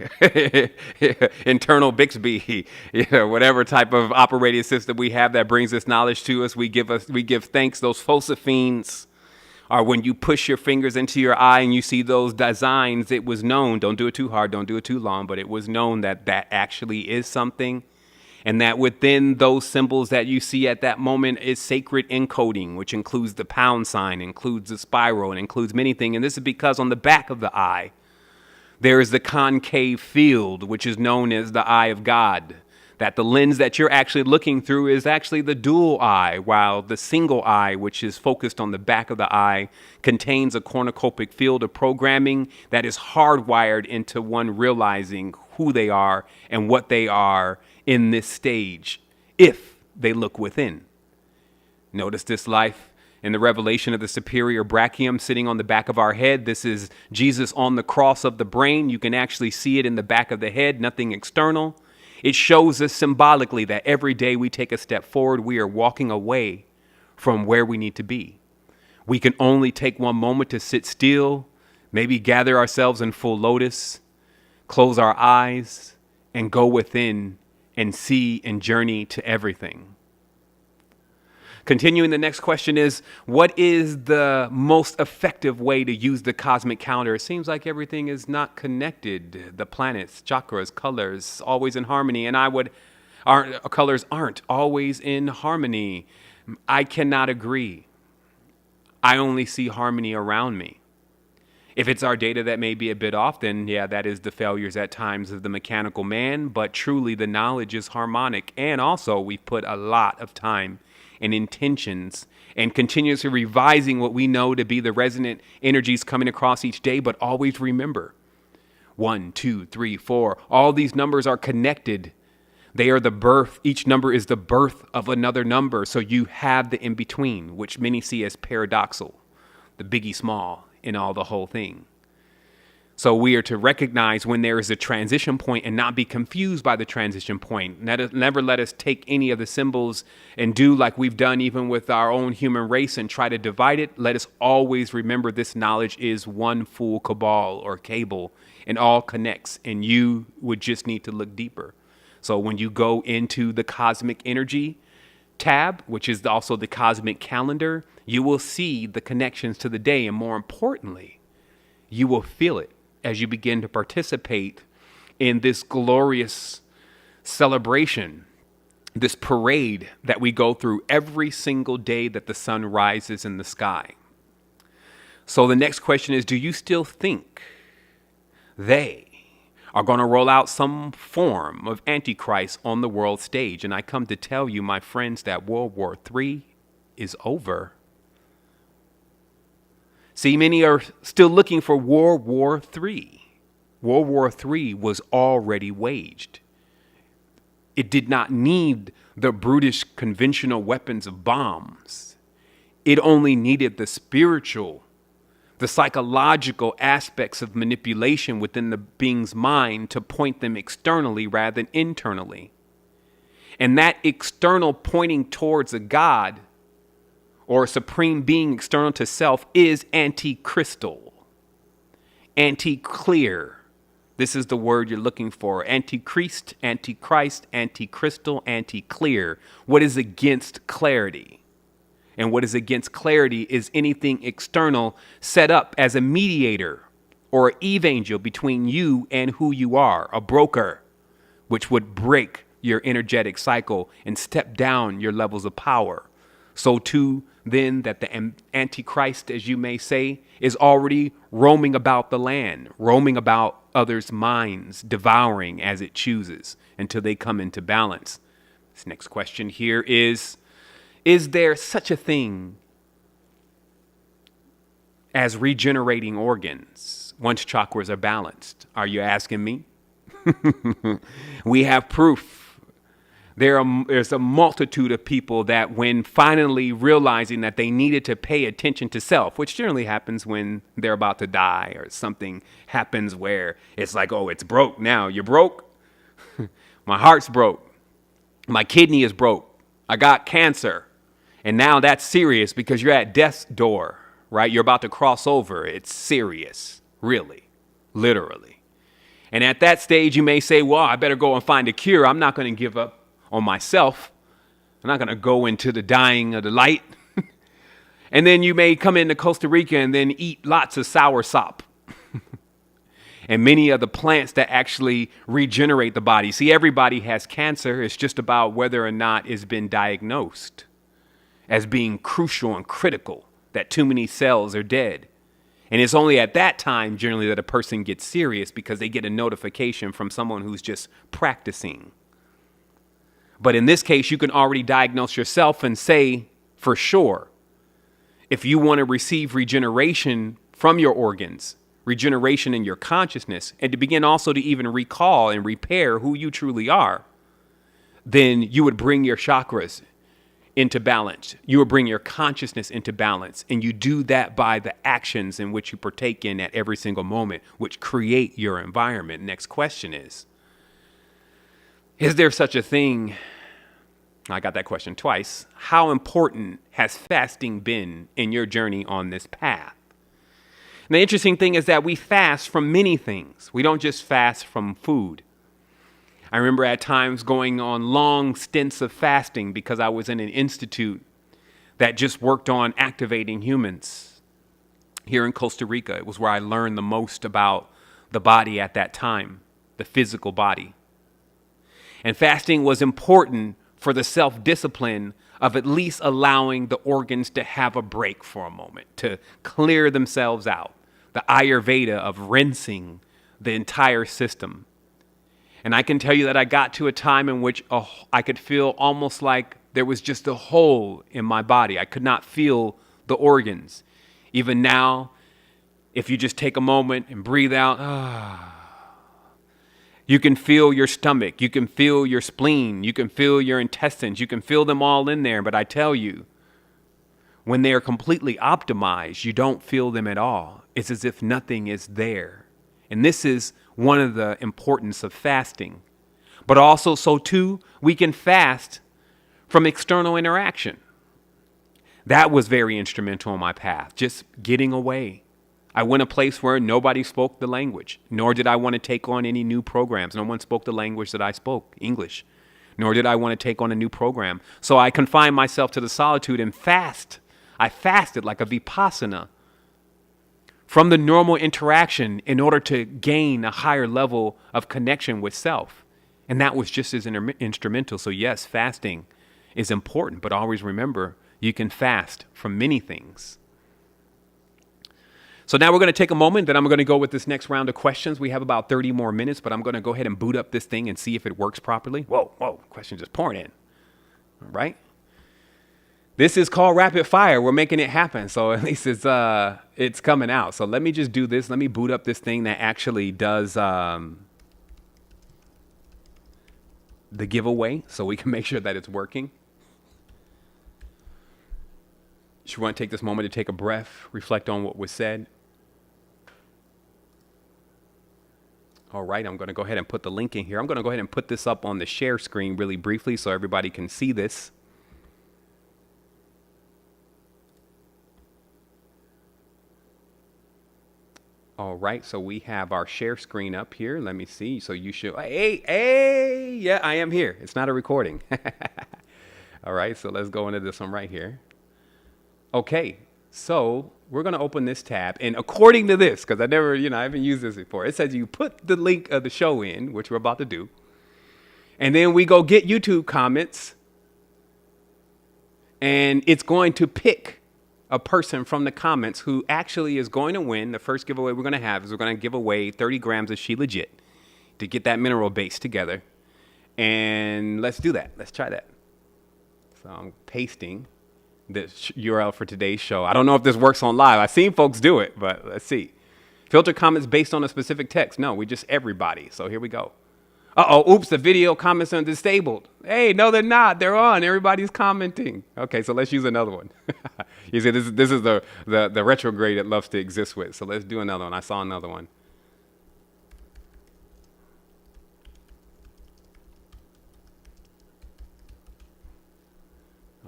internal Bixby, whatever type of operating system we have that brings this knowledge to us. We give thanks. Those Phosophenes are when you push your fingers into your eye and you see those designs. It was known, don't do it too hard, don't do it too long, but it was known that that actually is something. And that within those symbols that you see at that moment is sacred encoding, which includes the pound sign, includes the spiral, and includes many things. And this is because on the back of the eye, there is the concave field, which is known as the eye of God. that the lens that you're actually looking through is actually the dual eye, while the single eye, which is focused on the back of the eye, contains a cornucopic field of programming that is hardwired into one realizing who they are and what they are in this stage, if they look within. Notice this life in the revelation of the superior brachium sitting on the back of our head. This is Jesus on the cross of the brain. You can actually see it in the back of the head, nothing external. It shows us symbolically that every day we take a step forward, we are walking away from where we need to be. We can only take one moment to sit still, maybe gather ourselves in full lotus, close our eyes, and go within and see and journey to everything. Continuing, the next question is, what is the most effective way to use the cosmic calendar? It seems like everything is not connected. The planets, chakras, colors, always in harmony. And colors aren't always in harmony. I cannot agree. I only see harmony around me. If it's our data that may be a bit off, then yeah, that is the failures at times of the mechanical man. But truly, the knowledge is harmonic. And also, we've put a lot of time and intentions and continuously revising what we know to be the resonant energies coming across each day. But always remember, 1, 2, 3, 4, all these numbers are connected. They are the birth. Each number is the birth of another number. So you have the in-between, which many see as paradoxal, the biggie small in all the whole thing. So we are to recognize when there is a transition point and not be confused by the transition point. Never let us take any of the symbols and do like we've done even with our own human race and try to divide it. Let us always remember this knowledge is one full cabal or cable and all connects, and you would just need to look deeper. So when you go into the cosmic energy tab, which is also the cosmic calendar, you will see the connections to the day. And more importantly, you will feel it as you begin to participate in this glorious celebration, this parade that we go through every single day that the sun rises in the sky. So the next question is, do you still think they are going to roll out some form of Antichrist on the world stage? And I come to tell you, my friends, that World War III is over. See, many are still looking for World War III. World War III was already waged. It did not need the brutish conventional weapons of bombs. It only needed the spiritual, the psychological aspects of manipulation within the being's mind to point them externally rather than internally. And that external pointing towards a God or a supreme being external to self is anti-crystal, anti-clear. This is the word you're looking for. Antichrist, antichrist, anti-crystal, anti-clear. What is against clarity? And what is against clarity is anything external set up as a mediator or an evangel between you and who you are, a broker, which would break your energetic cycle and step down your levels of power. So too, then, that the Antichrist, as you may say, is already roaming about the land, roaming about others' minds, devouring as it chooses until they come into balance. This next question here is there such a thing as regenerating organs once chakras are balanced? Are you asking me? We have proof. There's a multitude of people that when finally realizing that they needed to pay attention to self, which generally happens when they're about to die or something happens where it's like, oh, it's broke now. You're broke? My heart's broke. My kidney is broke. I got cancer. And now that's serious because you're at death's door, right? You're about to cross over. It's serious, really, literally. And at that stage, you may say, well, I better go and find a cure. I'm not going to give up on myself. I'm not going to go into the dying of the light. And then you may come into Costa Rica and then eat lots of soursop and many of the plants that actually regenerate the body. See, everybody has cancer. It's just about whether or not it's been diagnosed as being crucial and critical, that too many cells are dead. And it's only at that time generally that a person gets serious because they get a notification from someone who's just practicing. But in this case, you can already diagnose yourself and say for sure, if you want to receive regeneration from your organs, regeneration in your consciousness, and to begin also to even recall and repair who you truly are, then you would bring your chakras into balance. You would bring your consciousness into balance. And you do that by the actions in which you partake in at every single moment, which create your environment. Next question is there such a thing? I got that question twice. How important has fasting been in your journey on this path? And the interesting thing is that we fast from many things. We don't just fast from food. I remember at times going on long stints of fasting because I was in an institute that just worked on activating humans here in Costa Rica. It was where I learned the most about the body at that time, the physical body. And fasting was important for the self-discipline of at least allowing the organs to have a break for a moment, to clear themselves out. The Ayurveda of rinsing the entire system. And I can tell you that I got to a time in which I could feel almost like there was just a hole in my body. I could not feel the organs. Even now, if you just take a moment and breathe out, you can feel your stomach. You can feel your spleen. You can feel your intestines. You can feel them all in there. But I tell you, when they are completely optimized, you don't feel them at all. It's as if nothing is there. And this is one of the importance of fasting. But also, so too, we can fast from external interaction. That was very instrumental in my path, just getting away. I went a place where nobody spoke the language, nor did I want to take on any new programs. No one spoke the language that I spoke, English, nor did I want to take on a new program. So I confined myself to the solitude and fast. I fasted like a vipassana from the normal interaction in order to gain a higher level of connection with self. And that was just as instrumental. So yes, fasting is important, but always remember, you can fast from many things. So now we're going to take a moment, then I'm going to go with this next round of questions. We have about 30 more minutes, but I'm going to go ahead and boot up this thing and see if it works properly. Whoa, questions just pouring in. All right. This is called rapid fire. We're making it happen. So at least it's coming out. So let me just do this. Let me boot up this thing that actually does the giveaway so we can make sure that it's working. Just want to take this moment to take a breath, reflect on what was said. All right, I'm going to go ahead and put the link in here. I'm going to go ahead and put this up on the share screen really briefly so everybody can see this. All right, so we have our share screen up here. Let me see. So you should, hey, yeah, I am here. It's not a recording. All right, so let's go into this one right here. Okay, so we're going to open this tab. And according to this, because I haven't used this before, it says you put the link of the show in, which we're about to do. And then we go get YouTube comments. And it's going to pick a person from the comments who actually is going to win. The first giveaway we're going to have is we're going to give away 30 grams of She Legit to get that mineral base together. And let's do that. Let's try that. So I'm pasting the URL for today's show. I don't know if this works on live. I've seen folks do it, but let's see. Filter comments based on a specific text. No, we just everybody. So here we go. Oops, the video comments are disabled. Hey, no, they're not. They're on. Everybody's commenting. Okay, so let's use another one. You see, this is the retrograde it loves to exist with. So let's do another one. I saw another one.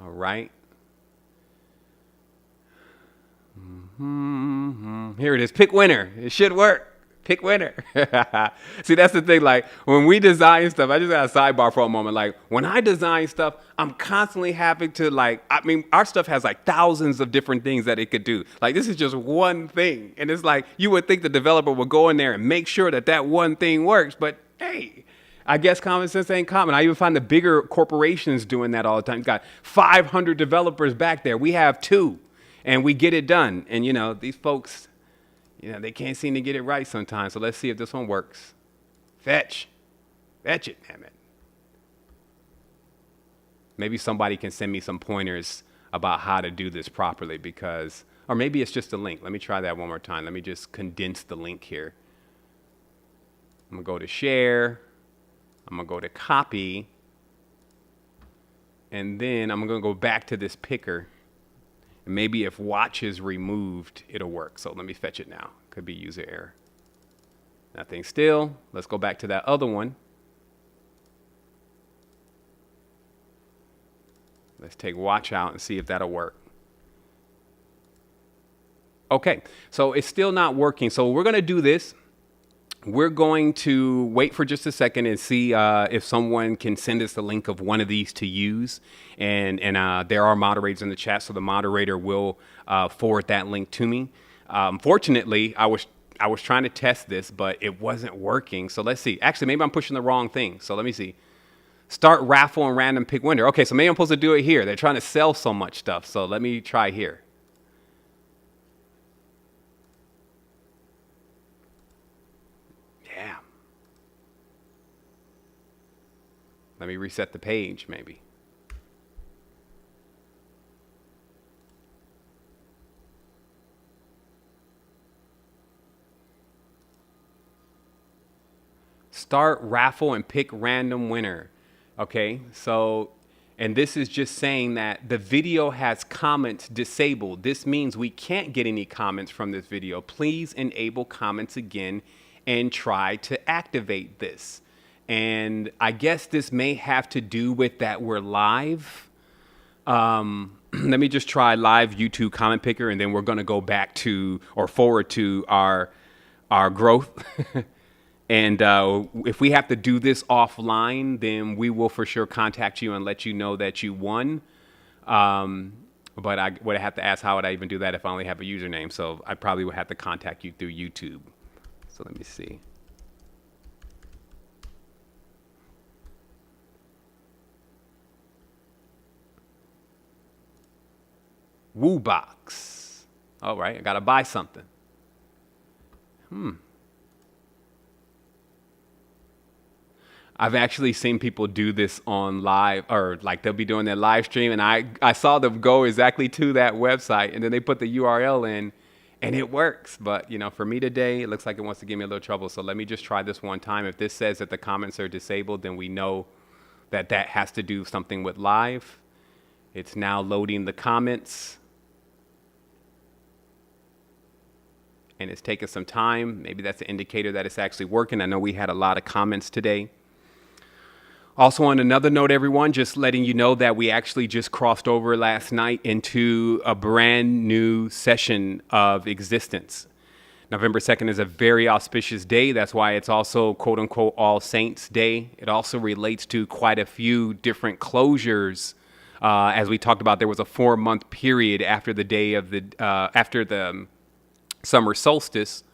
All right. Here it is. Pick winner. It should work. Pick winner. See, that's the thing. Like when we design stuff, I just got a sidebar for a moment. Like when I design stuff, I'm constantly having to our stuff has like thousands of different things that it could do. Like this is just one thing. And it's like, you would think the developer would go in there and make sure that one thing works. But hey, I guess common sense ain't common. I even find the bigger corporations doing that all the time. You've got 500 developers back there. We have 2 and we get it done. And these folks, they can't seem to get it right sometimes. So let's see if this one works. Fetch it, damn it. Maybe somebody can send me some pointers about how to do this properly, because, or maybe it's just a link. Let me try that one more time. Let me just condense the link here. I'm gonna go to share. I'm gonna go to copy. And then I'm gonna go back to this picker. And maybe if watch is removed, it'll work. So let me fetch it now. Could be user error. Nothing still. Let's go back to that other one. Let's take watch out and see if that'll work. Okay, so it's still not working. So we're gonna do this. We're going to wait for just a second and see if someone can send us the link of one of these to use. And there are moderators in the chat, so the moderator will forward that link to me. Fortunately, I was trying to test this, but it wasn't working. So let's see. Actually, maybe I'm pushing the wrong thing. So let me see. Start raffle and random pick winner. Okay, so maybe I'm supposed to do it here. They're trying to sell so much stuff. So let me try here. Yeah. Let me reset the page, maybe. Start raffle and pick random winner. Okay, so, and this is just saying that the video has comments disabled. This means we can't get any comments from this video. Please enable comments again and try to activate this. And I guess this may have to do with that we're live. Let me just try live YouTube comment picker, and then we're going to go back to or forward to our growth. And if we have to do this offline, then we will for sure contact you and let you know that you won. But I would have to ask how would I even do that if I only have a username. So I probably would have to contact you through YouTube. So let me see. Woo box. All right, I got to buy something. I've actually seen people do this on live, or like they'll be doing their live stream, and I saw them go exactly to that website, and then they put the URL in, and it works. But, you know, for me today, it looks like it wants to give me a little trouble. So let me just try this one time. If this says that the comments are disabled, then we know that that has to do something with live. It's now loading the comments. And it's taking some time. Maybe that's an indicator that it's actually working. I know we had a lot of comments today. Also, on another note, everyone, just letting you know that we actually just crossed over last night into a brand new session of existence. November 2nd is a very auspicious day. That's why it's also, quote unquote, All Saints Day. It also relates to quite a few different closures. As we talked about, there was a 4-month period after the day of after the summer solstice,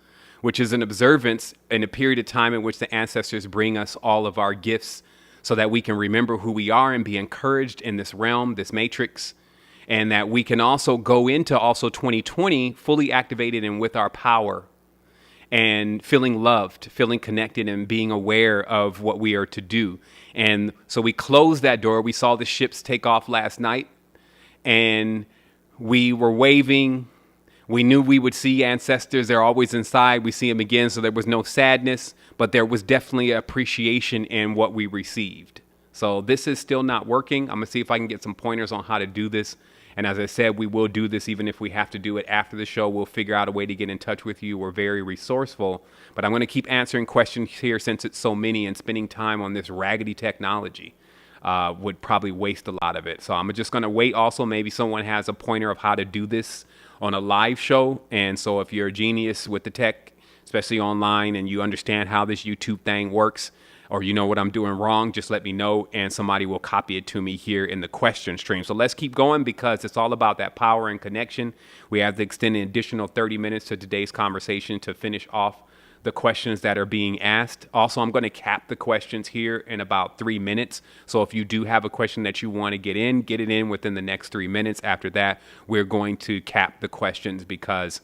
which is an observance in a period of time in which the ancestors bring us all of our gifts so that we can remember who we are and be encouraged in this realm, this matrix, and that we can also go into also 2020 fully activated and with our power and feeling loved, feeling connected, and being aware of what we are to do. And so we closed that door. We saw the ships take off last night, and we were waving. We knew we would see ancestors. They're always inside. We see them again, so there was no sadness, but there was definitely appreciation in what we received. So this is still not working. I'm going to see if I can get some pointers on how to do this. And as I said, we will do this even if we have to do it after the show. We'll figure out a way to get in touch with you. We're very resourceful. But I'm going to keep answering questions here since it's so many, and spending time on this raggedy technology would probably waste a lot of it. So I'm just going to wait. Also, maybe someone has a pointer of how to do this on a live show. And so if you're a genius with the tech, especially online, and you understand how this YouTube thing works, or you know what I'm doing wrong, just let me know, and somebody will copy it to me here in the question stream. So let's keep going, because it's all about that power and connection. We have to extend an additional 30 minutes to today's conversation to finish off the questions that are being asked. Also, I'm going to cap the questions here in about 3 minutes. So if you do have a question that you want to get it in within the next 3 minutes. After that, we're going to cap the questions because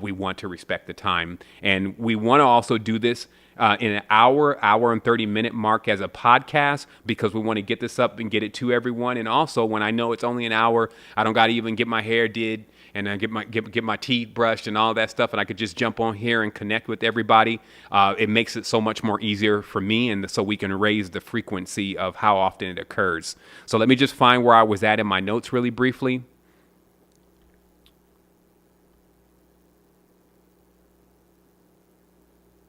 we want to respect the time. And we want to also do this in an hour and 30-minute mark as a podcast, because we want to get this up and get it to everyone. And also, when I know it's only an hour, I don't got to even get my hair did and then get my teeth brushed and all that stuff, and I could just jump on here and connect with everybody. It makes it so much more easier for me, and so we can raise the frequency of how often it occurs. So let me just find where I was at in my notes really briefly.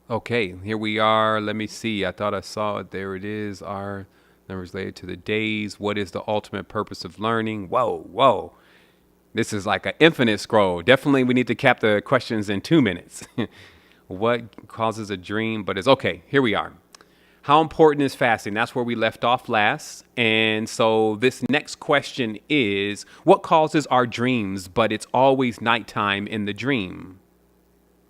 Okay, here we are. Let me see. I thought I saw it. There it is. Our numbers related to the days. What is the ultimate purpose of learning? Whoa. This is like an infinite scroll. Definitely we need to cap the questions in 2 minutes. What causes a dream? But it's okay. Here we are. How important is fasting? That's where we left off last. And so this next question is, what causes our dreams, but it's always nighttime in the dream?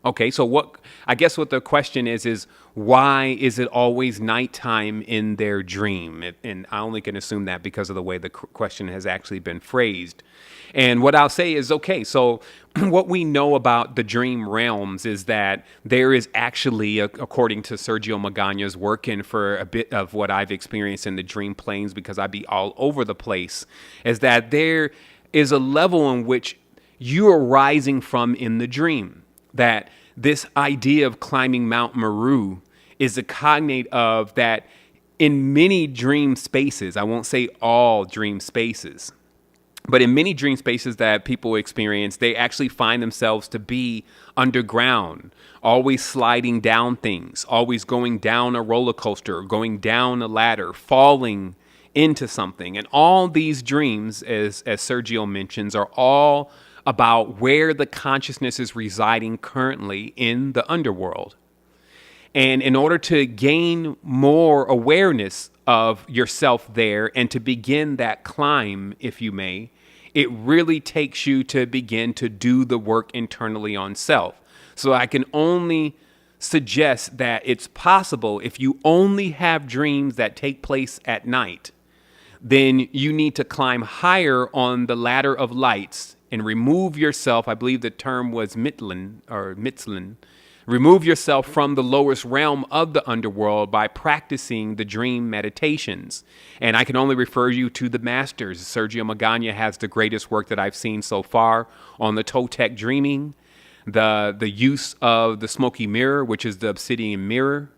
Okay, so I guess what the question is why is it always nighttime in their dream? And I only can assume that because of the way the question has actually been phrased. And what I'll say is, okay, so what we know about the dream realms is that there is actually, according to Sergio Magana's work, and for a bit of what I've experienced in the dream planes, because I be all over the place, is that there is a level in which you are rising from in the dream. That this idea of climbing Mount Meru is a cognate of that in many dream spaces, I won't say all dream spaces, but in many dream spaces that people experience, they actually find themselves to be underground, always sliding down things, always going down a roller coaster, going down a ladder, falling into something. And all these dreams, as Sergio mentions, are all about where the consciousness is residing currently in the underworld. And in order to gain more awareness of yourself there and to begin that climb, if you may, it really takes you to begin to do the work internally on self. So I can only suggest that it's possible, if you only have dreams that take place at night, then you need to climb higher on the ladder of lights and remove yourself. I believe the term was Mitzlin. Remove yourself from the lowest realm of the underworld by practicing the dream meditations. And I can only refer you to the masters. Sergio Magana has the greatest work that I've seen so far on the Toltec dreaming, the use of the smoky mirror, which is the obsidian mirror,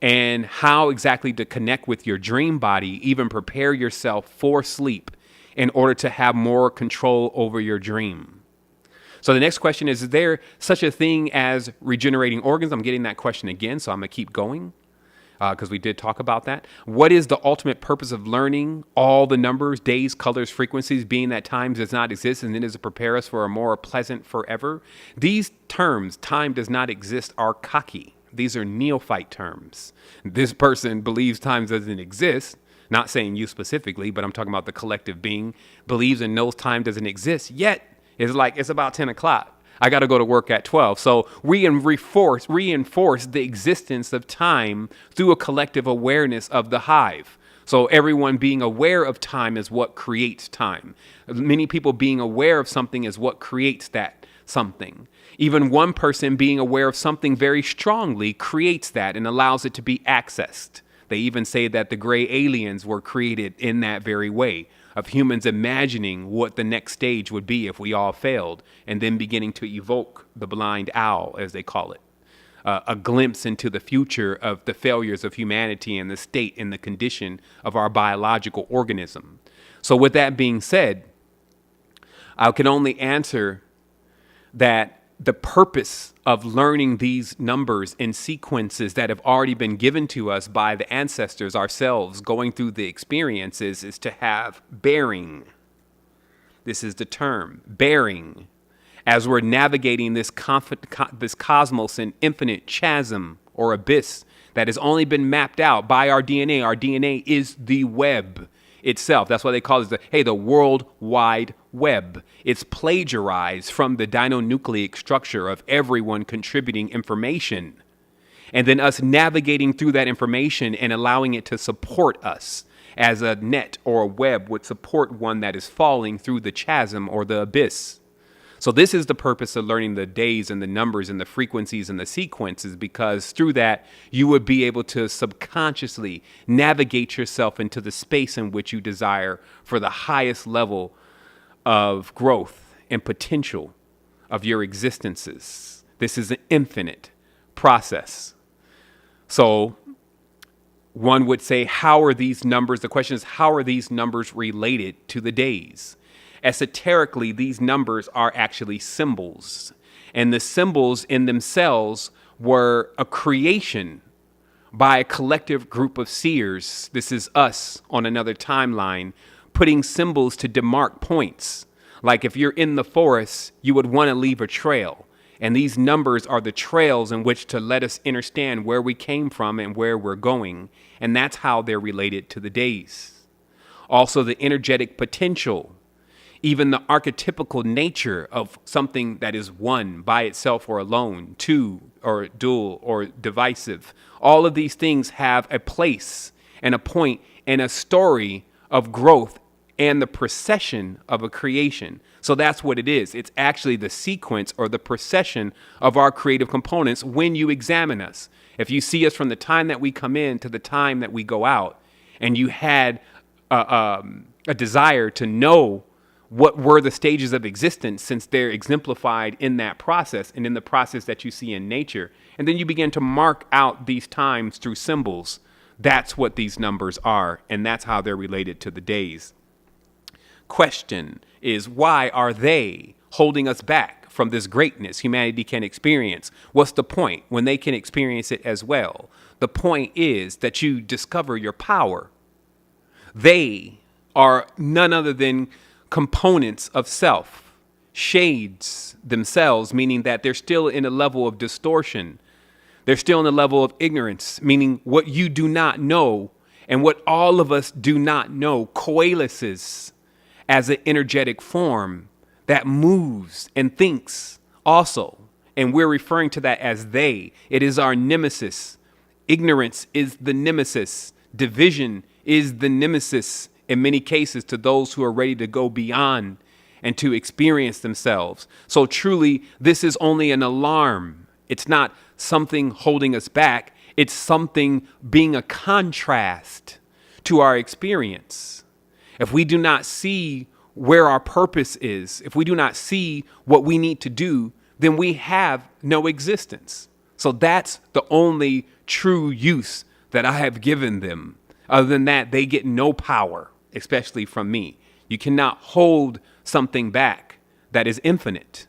and how exactly to connect with your dream body, even prepare yourself for sleep in order to have more control over your dream. So the next question is there such a thing as regenerating organs? I'm getting that question again, so I'm going to keep going because we did talk about that. What is the ultimate purpose of learning all the numbers, days, colors, frequencies, being that time does not exist and it is to prepare us for a more pleasant forever? These terms, time does not exist, are cocky. These are neophyte terms. This person believes time doesn't exist. Not saying you specifically, but I'm talking about the collective being believes and knows time doesn't exist, yet it's like it's about 10 o'clock. I got to go to work at 12. So reinforce the existence of time through a collective awareness of the hive. So everyone being aware of time is what creates time. Many people being aware of something is what creates that something. Even one person being aware of something very strongly creates that and allows it to be accessed. They even say that the gray aliens were created in that very way, of humans imagining what the next stage would be if we all failed, and then beginning to evoke the blind owl, as they call it, a glimpse into the future of the failures of humanity and the state and the condition of our biological organism. So with that being said, I can only answer that the purpose of learning these numbers and sequences that have already been given to us by the ancestors ourselves, going through the experiences, is to have bearing. This is the term, bearing. As we're navigating this cosmos and infinite chasm or abyss that has only been mapped out by our DNA is the web itself. That's why they call it the World Wide Web. It's plagiarized from the dinonucleic structure of everyone contributing information, and then us navigating through that information and allowing it to support us as a net or a web would support one that is falling through the chasm or the abyss. So this is the purpose of learning the days and the numbers and the frequencies and the sequences, because through that, you would be able to subconsciously navigate yourself into the space in which you desire for the highest level of growth and potential of your existences. This is an infinite process. So one would say, how are these numbers? The question is, how are these numbers related to the days? Esoterically, these numbers are actually symbols. And the symbols in themselves were a creation by a collective group of seers. This is us on another timeline, putting symbols to demarc points. Like if you're in the forest, you would want to leave a trail. And these numbers are the trails in which to let us understand where we came from and where we're going. And that's how they're related to the days. Also, the energetic potential, even the archetypical nature of something that is one by itself or alone, two or dual or divisive. All of these things have a place and a point and a story of growth and the procession of a creation. So that's what it is. It's actually the sequence or the procession of our creative components when you examine us. If you see us from the time that we come in to the time that we go out, and you had a desire to know what were the stages of existence, since they're exemplified in that process and in the process that you see in nature. And then you begin to mark out these times through symbols. That's what these numbers are, and that's how they're related to the days. Question is, why are they holding us back from this greatness humanity can experience? What's the point when they can experience it as well? The point is that you discover your power. They are none other than components of self, shades themselves, meaning that they're still in a level of distortion. They're still in a level of ignorance, meaning what you do not know and what all of us do not know coalesces as an energetic form that moves and thinks also. And we're referring to that as they. It is our nemesis. Ignorance is the nemesis. Division is the nemesis in many cases to those who are ready to go beyond and to experience themselves. So truly, this is only an alarm. It's not something holding us back. It's something being a contrast to our experience. If we do not see where our purpose is, if we do not see what we need to do, then we have no existence. So that's the only true use that I have given them. Other than that, they get no power, especially from me. You cannot hold something back that is infinite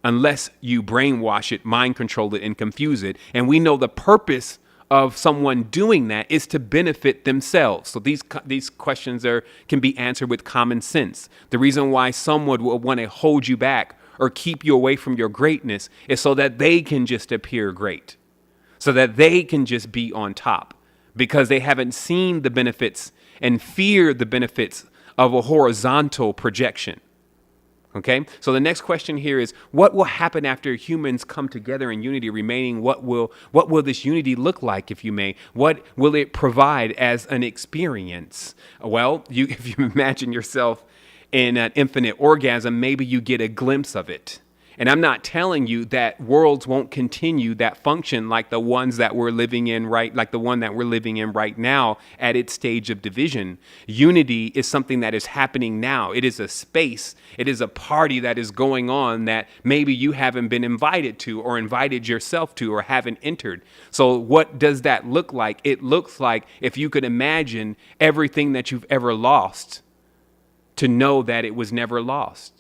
unless you brainwash it, mind control it, and confuse it. And we know the purpose of someone doing that is to benefit themselves. So these questions can be answered with common sense. The reason why someone will want to hold you back or keep you away from your greatness is so that they can just appear great, so that they can just be on top, because they haven't seen the benefits and fear the benefits of a horizontal projection. Okay, so the next question here is, what will happen after humans come together in unity remaining? What will this unity look like, if you may? What will it provide as an experience? Well, if you imagine yourself in an infinite orgasm, maybe you get a glimpse of it. And I'm not telling you that worlds won't continue that function like the ones that we're living in like the one that we're living in right now at its stage of division. Unity is something that is happening now. It is a space. It is a party that is going on that maybe you haven't been invited to or invited yourself to or haven't entered. So what does that look like? It looks like, if you could imagine everything that you've ever lost, to know that it was never lost.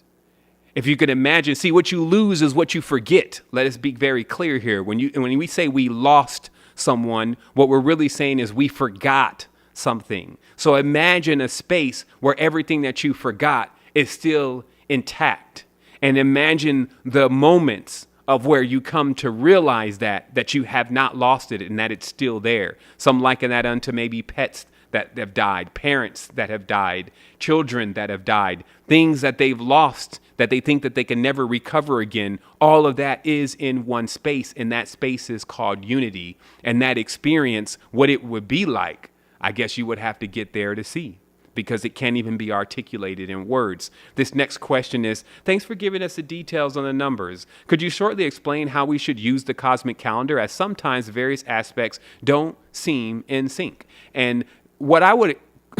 If you could imagine, see, what you lose is what you forget. Let us be very clear here. When we say we lost someone, what we're really saying is we forgot something. So imagine a space where everything that you forgot is still intact. And imagine the moments of where you come to realize that you have not lost it and that it's still there. Some liken that unto maybe pets that have died, parents that have died, children that have died, things that they've lost that they think that they can never recover again. All of that is in one space, and that space is called unity. And that experience, what it would be like, I guess you would have to get there to see, because it can't even be articulated in words. This next question is, thanks for giving us the details on the numbers. Could you shortly explain how we should use the cosmic calendar, as sometimes various aspects don't seem in sync? And what I would,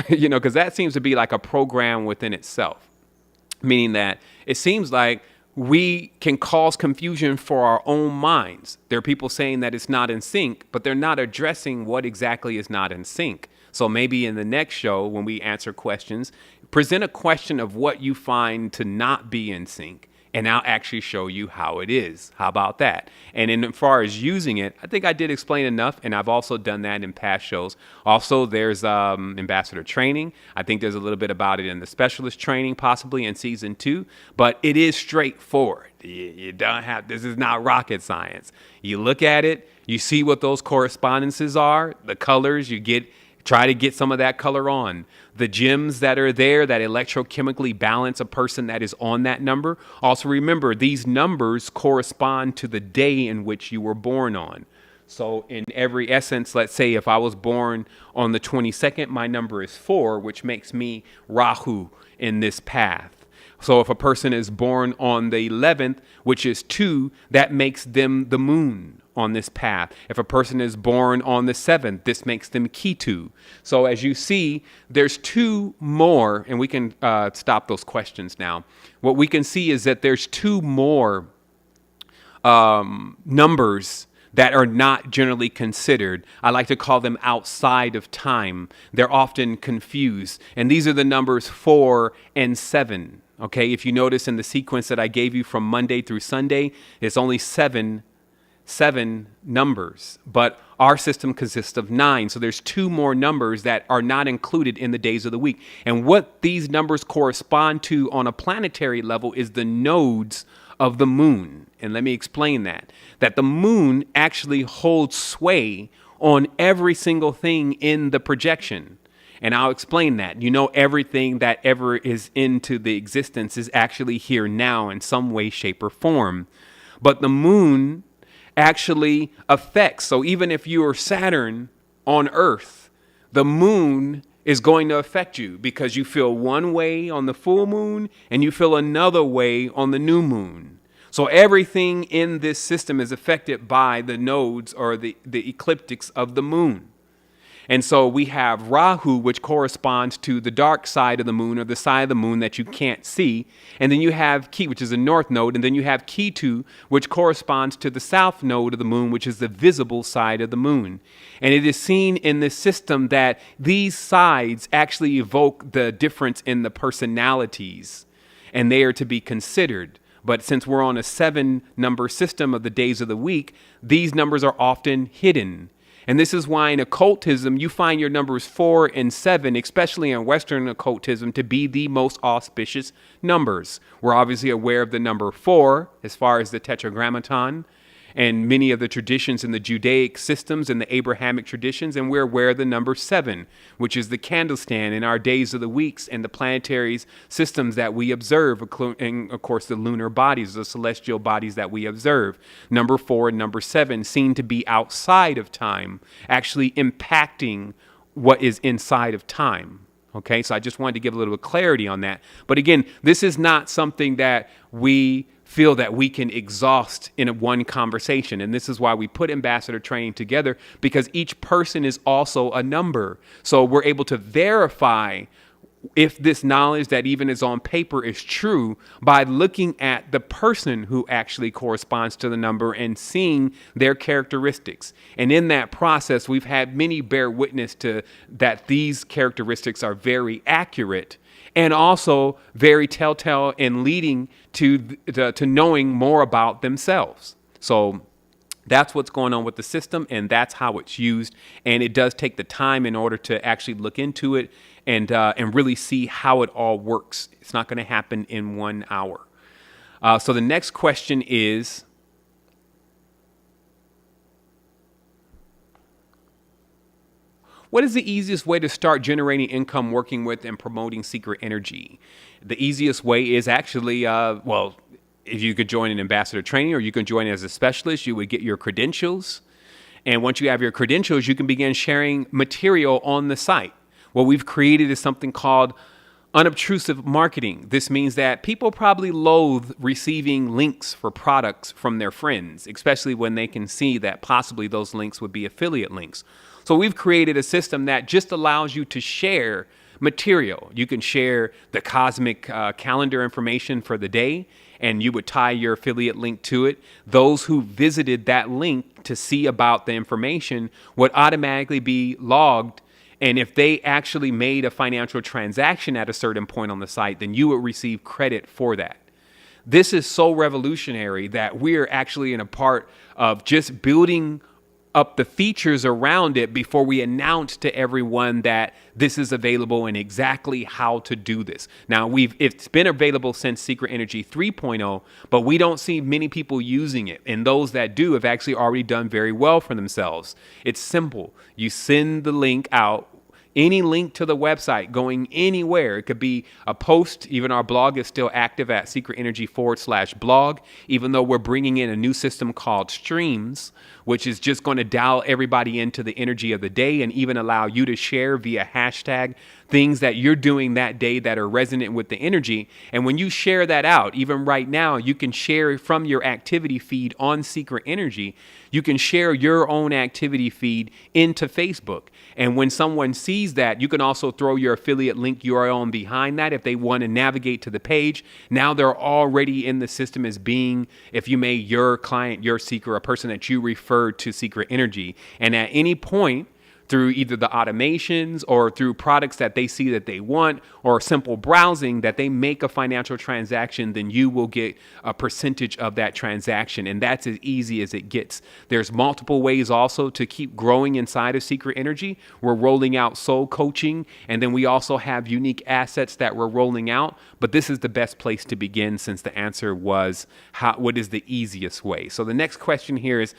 because that seems to be like a program within itself, meaning that it seems like we can cause confusion for our own minds. There are people saying that it's not in sync, but they're not addressing what exactly is not in sync. So maybe in the next show, when we answer questions, present a question of what you find to not be in sync, and I'll actually show you how it is. How about that? And in as far as using it, I think I did explain enough, and I've also done that in past shows. Also, there's ambassador training. I think there's a little bit about it in the specialist training, possibly in season 2, but it is straightforward. You don't have, this is not rocket science. You look at it, you see what those correspondences are, the colors, try to get some of that color on. The gems that are there that electrochemically balance a person that is on that number. Also remember, these numbers correspond to the day in which you were born on. So in every essence, let's say if I was born on the 22nd, my number is 4, which makes me Rahu in this path. So if a person is born on the 11th, which is 2, that makes them the moon on this path. If a person is born on the 7th, this makes them Ketu. So as you see, there's 2 more, and we can stop those questions now. What we can see is that there's 2 more numbers that are not generally considered. I like to call them outside of time. They're often confused. And these are the numbers 4 and 7. Okay, if you notice in the sequence that I gave you from Monday through Sunday, it's only seven numbers, but our system consists of 9. So there's 2 more numbers that are not included in the days of the week. And what these numbers correspond to on a planetary level is the nodes of the moon. And let me explain that the moon actually holds sway on every single thing in the projection. And I'll explain that. Everything that ever is into the existence is actually here now in some way, shape, or form. But the moon actually affects. So even if you are Saturn on Earth, the moon is going to affect you because you feel one way on the full moon and you feel another way on the new moon. So everything in this system is affected by the nodes or the ecliptics of the moon. And so we have Rahu, which corresponds to the dark side of the moon or the side of the moon that you can't see. And then you have Ki, which is the north node. And then you have Ketu, which corresponds to the south node of the moon, which is the visible side of the moon. And it is seen in this system that these sides actually evoke the difference in the personalities, and they are to be considered. But since we're on a 7-number system of the days of the week, these numbers are often hidden. And this is why in occultism, you find your numbers 4 and 7, especially in Western occultism, to be the most auspicious numbers. We're obviously aware of the number 4 as far as the Tetragrammaton and many of the traditions in the Judaic systems and the Abrahamic traditions. And we're aware of the number 7, which is the candlestand in our days of the weeks and the planetary systems that we observe, including, of course, the lunar bodies, the celestial bodies that we observe. Number 4 and number 7 seem to be outside of time, actually impacting what is inside of time. Okay, so I just wanted to give a little bit of clarity on that. But again, this is not something that we feel that we can exhaust in one conversation. And this is why we put ambassador training together, because each person is also a number. So we're able to verify if this knowledge that even is on paper is true by looking at the person who actually corresponds to the number and seeing their characteristics. And in that process, we've had many bear witness to that these characteristics are very accurate and also very telltale and leading to knowing more about themselves. So that's what's going on with the system, and that's how it's used. And it does take the time in order to actually look into it and really see how it all works. It's not going to happen in 1 hour. So the next question is, what is the easiest way to start generating income working with and promoting secret energy? The easiest way is actually, if you could join an ambassador training or you can join as a specialist, you would get your credentials. And once you have your credentials, you can begin sharing material on the site. What we've created is something called unobtrusive marketing. This means that people probably loathe receiving links for products from their friends, especially when they can see that possibly those links would be affiliate links. So we've created a system that just allows you to share material. You can share the cosmic calendar information for the day, and you would tie your affiliate link to it. Those who visited that link to see about the information would automatically be logged. And if they actually made a financial transaction at a certain point on the site, then you would receive credit for that. This is so revolutionary that we're actually in a part of just building up the features around it before we announce to everyone that this is available and exactly how to do this. Now, it's been available since Secret Energy 3.0, but we don't see many people using it. And those that do have actually already done very well for themselves. It's simple. You send the link out. Any link to the website going anywhere. It could be a post. Even our blog is still active at secretenergy.com/blog, even though we're bringing in a new system called Streams, which is just going to dial everybody into the energy of the day and even allow you to share via hashtag things that you're doing that day that are resonant with the energy. And when you share that out, even right now, you can share from your activity feed on Secret Energy. You can share your own activity feed into Facebook. And when someone sees that, you can also throw your affiliate link URL on behind that if they want to navigate to the page. Now they're already in the system as being, if you made your client, your seeker, a person that you referred to Secret Energy. And at any point, through either the automations or through products that they see that they want or simple browsing that they make a financial transaction, then you will get a percentage of that transaction. And that's as easy as it gets. There's multiple ways also to keep growing inside of Secret Energy. We're rolling out soul coaching, and then we also have unique assets that we're rolling out. But this is the best place to begin, since the answer was what is the easiest way? So the next question here is,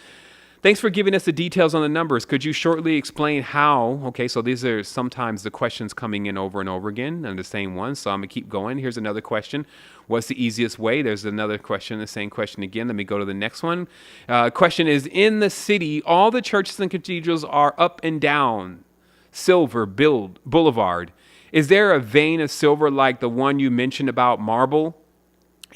thanks for giving us the details on the numbers. Could you shortly explain how? Okay, so these are sometimes the questions coming in over and over again and the same ones. So I'm going to keep going. Here's another question. What's the easiest way? There's another question, the same question again. Let me go to the next one. Question is, in the city, all the churches and cathedrals are up and down Silver Boulevard. Is there a vein of silver like the one you mentioned about marble?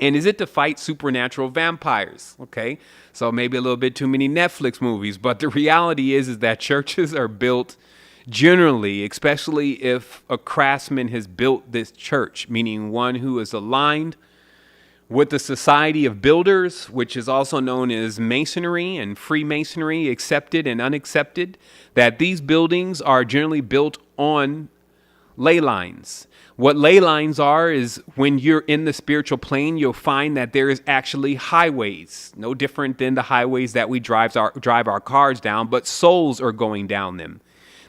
And is it to fight supernatural vampires? Okay, so maybe a little bit too many Netflix movies, but the reality is that churches are built generally, especially if a craftsman has built this church, meaning one who is aligned with the Society of Builders, which is also known as Masonry and Freemasonry, accepted and unaccepted, that these buildings are generally built on ley lines. What ley lines are is when you're in the spiritual plane, you'll find that there is actually highways, no different than the highways that we drive our cars down, but souls are going down them.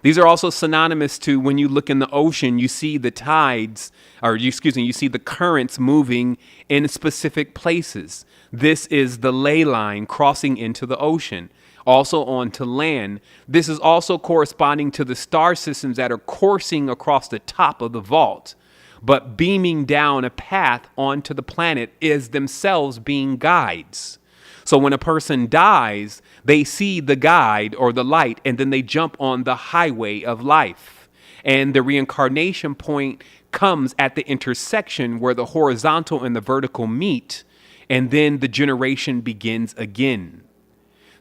These are also synonymous to when you look in the ocean, you see the tides, you see the currents moving in specific places. This is the ley line crossing into the ocean. Also onto land. This is also corresponding to the star systems that are coursing across the top of the vault, but beaming down a path onto the planet is themselves being guides. So when a person dies, they see the guide or the light, and then they jump on the highway of life. And the reincarnation point comes at the intersection where the horizontal and the vertical meet, and then the generation begins again.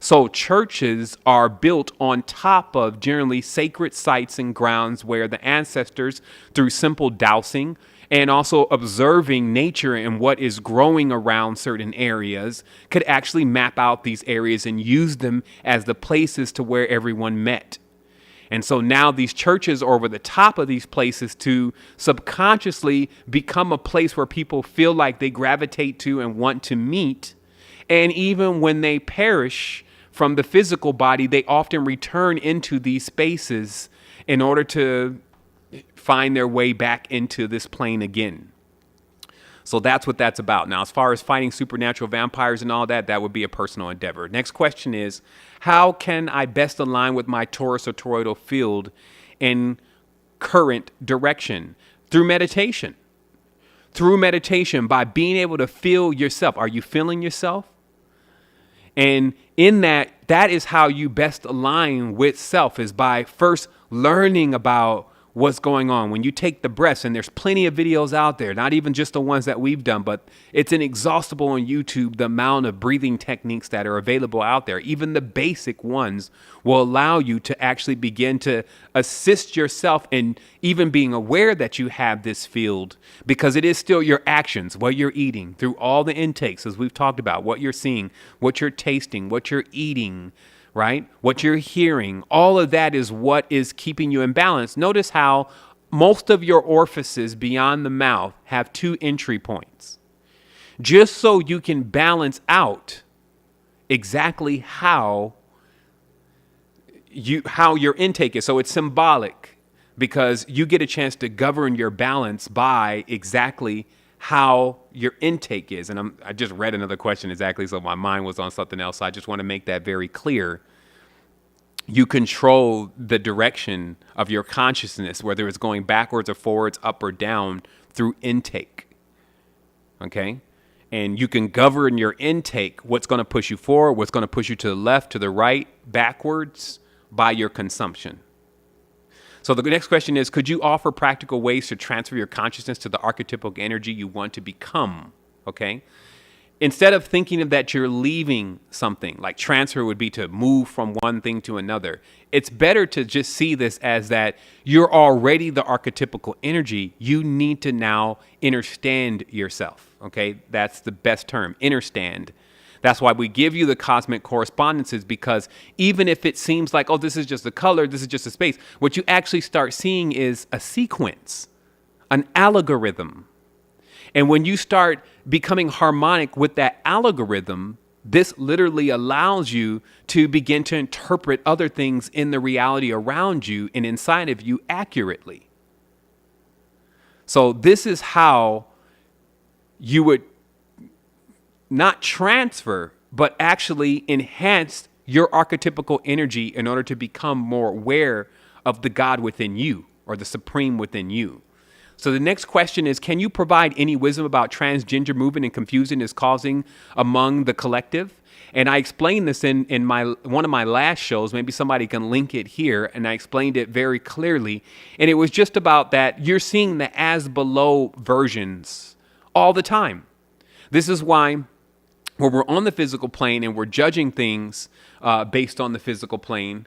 So churches are built on top of generally sacred sites and grounds where the ancestors, through simple dowsing and also observing nature and what is growing around certain areas, could actually map out these areas and use them as the places to where everyone met. And so now these churches are over the top of these places to subconsciously become a place where people feel like they gravitate to and want to meet. And even when they perish from the physical body, they often return into these spaces in order to find their way back into this plane again. So that's what that's about. Now, as far as fighting supernatural vampires and all that, that would be a personal endeavor. Next question is, how can I best align with my Taurus or toroidal field in current direction? Through meditation. Through meditation, by being able to feel yourself. Are you feeling yourself? And in that is how you best align with self, is by first learning about what's going on. When you take the breaths, and there's plenty of videos out there, not even just the ones that we've done, but it's inexhaustible on YouTube, the amount of breathing techniques that are available out there. Even the basic ones will allow you to actually begin to assist yourself in even being aware that you have this field, because it is still your actions, what you're eating, through all the intakes, as we've talked about, what you're seeing, what you're tasting, what you're eating, right? What you're hearing, all of that is what is keeping you in balance. Notice how most of your orifices beyond the mouth have 2 entry points, just so you can balance out exactly how your intake is. So it's symbolic, because you get a chance to govern your balance by exactly how your intake is. And I just read another question exactly, so my mind was on something else. So I just want to make that very clear. You control the direction of your consciousness, whether it's going backwards or forwards, up or down, through intake. Okay? And you can govern your intake, what's going to push you forward, what's going to push you to the left, to the right, backwards, by your consumption. So the next question is, could you offer practical ways to transfer your consciousness to the archetypal energy you want to become? Okay. Instead of thinking of that you're leaving something, like transfer would be to move from one thing to another, it's better to just see this as that you're already the archetypical energy. You need to now understand yourself. Okay. That's the best term, understand. That's why we give you the cosmic correspondences, because even if it seems like, oh, this is just a color, this is just a space, what you actually start seeing is a sequence, an algorithm. And when you start becoming harmonic with that algorithm, this literally allows you to begin to interpret other things in the reality around you and inside of you accurately. So this is how you would not transfer, but actually enhance your archetypical energy in order to become more aware of the God within you, or the supreme within you. So the next question is, can you provide any wisdom about transgender movement and confusion is causing among the collective? And I explained this in one of my last shows. Maybe somebody can link it here. And I explained it very clearly. And it was just about that you're seeing the as below versions all the time. This is why, where we're on the physical plane and we're judging things based on the physical plane.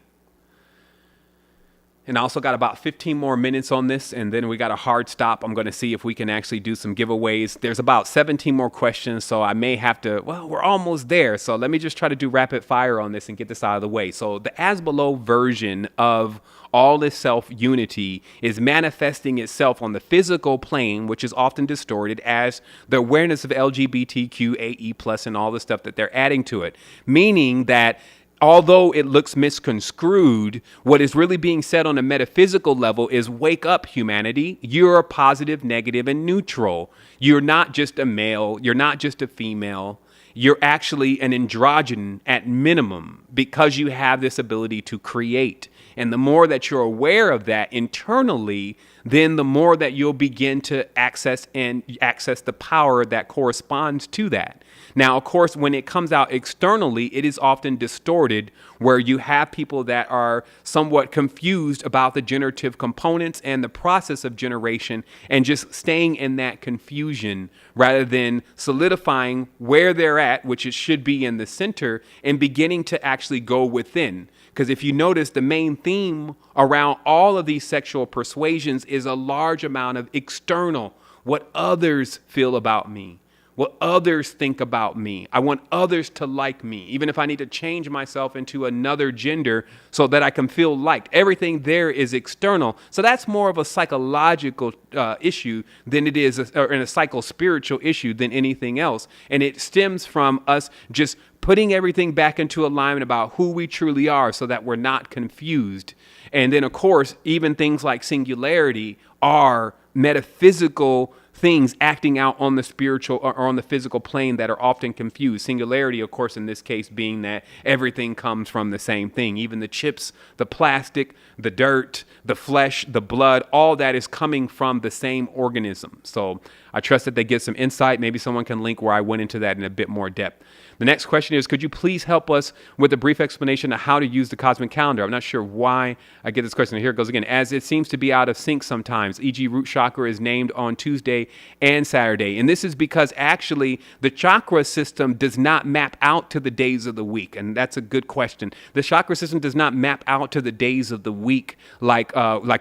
And I also got about 15 more minutes on this, and then we got a hard stop. I'm going to see if we can actually do some giveaways. There's about 17 more questions, so I may have to, well, we're almost there. So let me just try to do rapid fire on this and get this out of the way. So the as below version of all this self-unity is manifesting itself on the physical plane, which is often distorted as the awareness of LGBTQAE+, and all the stuff that they're adding to it. Meaning that although it looks misconstrued, what is really being said on a metaphysical level is, wake up, humanity. You're a positive, negative, and neutral. You're not just a male. You're not just a female. You're actually an androgyne at minimum, because you have this ability to create. And the more that you're aware of that internally, then the more that you'll begin to access the power that corresponds to that. Now, of course, when it comes out externally, it is often distorted, where you have people that are somewhat confused about the generative components and the process of generation, and just staying in that confusion rather than solidifying where they're at, which it should be in the center, and beginning to actually go within. Because if you notice, the main theme around all of these sexual persuasions is a large amount of external, what others feel about me, what others think about me. I want others to like me, even if I need to change myself into another gender so that I can feel liked. Everything there is external. So that's more of a psychological issue than it is a psycho-spiritual issue than anything else. And it stems from us just putting everything back into alignment about who we truly are, so that we're not confused. And then, of course, even things like singularity are metaphysical things acting out on the spiritual or on the physical plane that are often confused. Singularity, of course, in this case being that everything comes from the same thing. Even the chips, the plastic, the dirt, the flesh, the blood, all that is coming from the same organism. So I trust that they get some insight. Maybe someone can link where I went into that in a bit more depth. The next question is, could you please help us with a brief explanation of how to use the cosmic calendar? I'm not sure why I get this question. Here it goes again. As it seems to be out of sync sometimes, e.g. root chakra is named on Tuesday and Saturday. And this is because actually the chakra system does not map out to the days of the week. And that's a good question. The chakra system does not map out to the days of the week like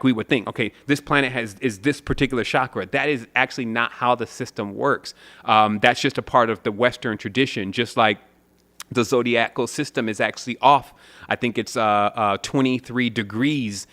we would think. Okay, this planet is this particular chakra. That is actually not how the system works. That's just a part of the Western tradition, just like the zodiacal system is actually off. I think it's 23 degrees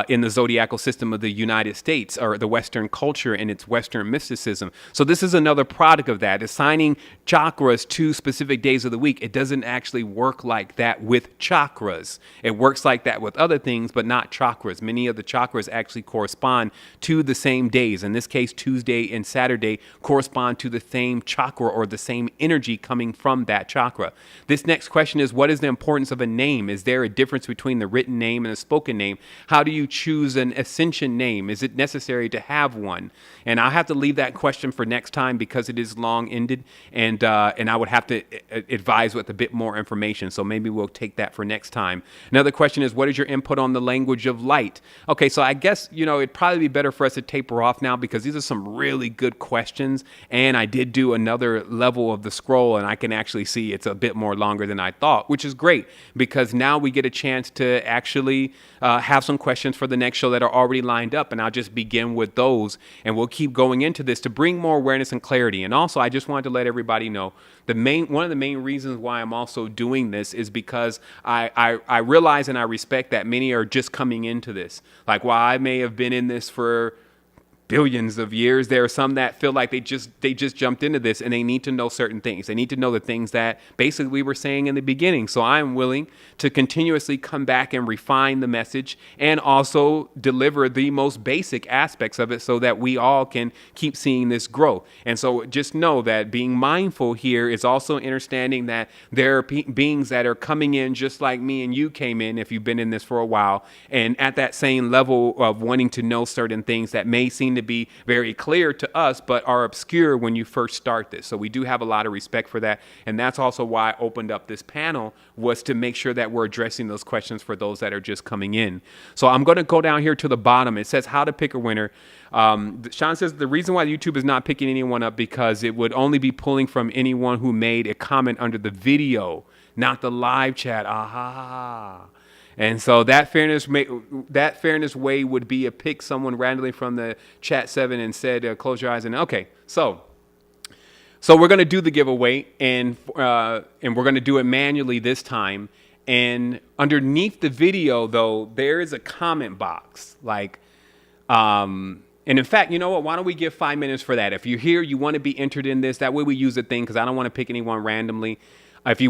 in the zodiacal system of the United States, or the Western culture and its Western mysticism. So this is another product of that. Assigning chakras to specific days of the week, it doesn't actually work like that with chakras. It works like that with other things, but not chakras. Many of the chakras actually correspond to the same days. In this case, Tuesday and Saturday correspond to the same chakra or the same energy coming from that chakra. This next question is, what is the importance of a name? Is there a difference between the written name and a spoken name? How do you choose an ascension name? Is it necessary to have one? And I'll have to leave that question for next time because it is long-ended, and I would have to advise with a bit more information. So maybe we'll take that for next time. Another question is, what is your input on the language of light? Okay, so I guess, it'd probably be better for us to taper off now because these are some really good questions. And I did do another level of the scroll, and I can actually see it's a bit more longer than I thought, which is great because now we get a chance to actually have some questions for the next show that are already lined up, and I'll just begin with those, and we'll keep going into this to bring more awareness and clarity. And also, I just wanted to let everybody know one of the main reasons why I'm also doing this is because I realize and I respect that many are just coming into this. Like, while I may have been in this for billions of years, there are some that feel like they just jumped into this and they need to know certain things. They need to know the things that basically we were saying in the beginning. So I'm willing to continuously come back and refine the message and also deliver the most basic aspects of it so that we all can keep seeing this grow. And so just know that being mindful here is also understanding that there are beings that are coming in just like me and you came in if you've been in this for a while, and at that same level of wanting to know certain things that may seem to be very clear to us, but are obscure when you first start this. So we do have a lot of respect for that. And that's also why I opened up this panel, was to make sure that we're addressing those questions for those that are just coming in. So I'm going to go down here to the bottom. It says how to pick a winner. Sean says the reason why YouTube is not picking anyone up because it would only be pulling from anyone who made a comment under the video, not the live chat. Aha. And so that fairness way would be a pick someone randomly from the chat 7 and said, close your eyes. And okay, so we're going to do the giveaway, and we're going to do it manually this time. And underneath the video, though, there is a comment box. And in fact, you know what? Why don't we give 5 minutes for that? If you're here, you want to be entered in this. That way we use the thing because I don't want to pick anyone randomly. If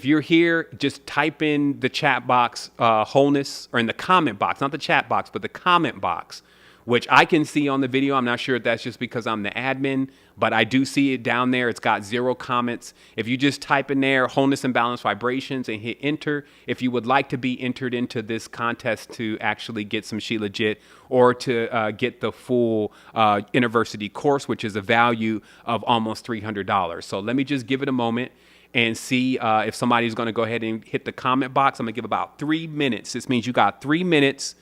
you're here, just type in the chat box wholeness, or in the comment box, not the chat box, but the comment box, which I can see on the video. I'm not sure if that's just because I'm the admin, but I do see it down there. It's got 0 comments. If you just type in there wholeness and balance vibrations and hit enter, if you would like to be entered into this contest to actually get some She Legit, or to get the full University course, which is a value of almost $300. So let me just give it a moment and see if somebody's going to go ahead and hit the comment box. I'm going to give about 3 minutes. This means you got 3 minutes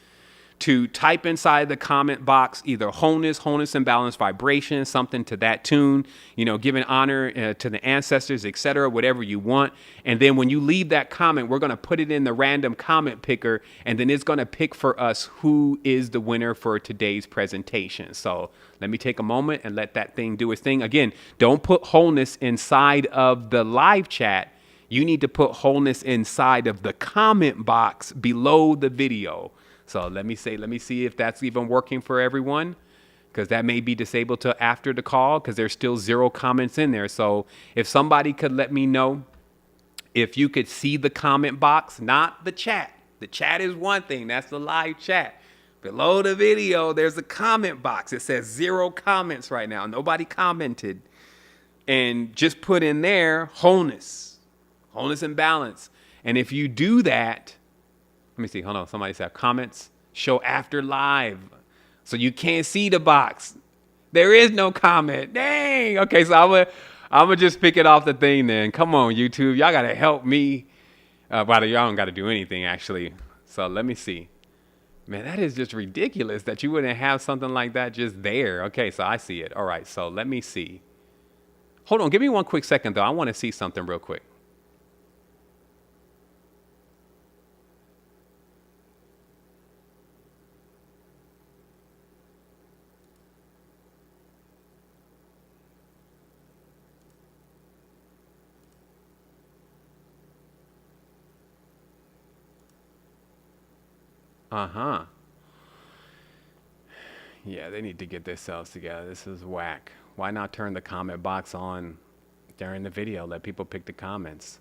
to type inside the comment box either wholeness and balance vibration, something to that tune, giving honor to the ancestors, etc., whatever you want. And then when you leave that comment, we're going to put it in the random comment picker, and then it's going to pick for us who is the winner for today's presentation. So let me take a moment and let that thing do its thing. Again, don't put wholeness inside of the live chat. You need to put wholeness inside of the comment box below the video. So let me see if that's even working for everyone, because that may be disabled till after the call because there's still 0 comments in there. So if somebody could let me know if you could see the comment box, not the chat. The chat is one thing. That's the live chat. Below the video, there's a comment box. It says 0 comments right now. Nobody commented. And just put in there wholeness and balance. And if you do that, let me see. Hold on. Somebody said comments show after live. So you can't see the box. There is no comment. Dang. Okay. So I'm going to just pick it off the thing then. Come on, YouTube. Y'all got to help me. Y'all don't got to do anything, actually. So let me see. Man, that is just ridiculous that you wouldn't have something like that just there. Okay, so I see it. All right, so let me see. Hold on. Give me one quick second, though. I want to see something real quick. Uh-huh. Yeah, they need to get themselves together. This is whack. Why not turn the comment box on during the video? Let people pick the comments.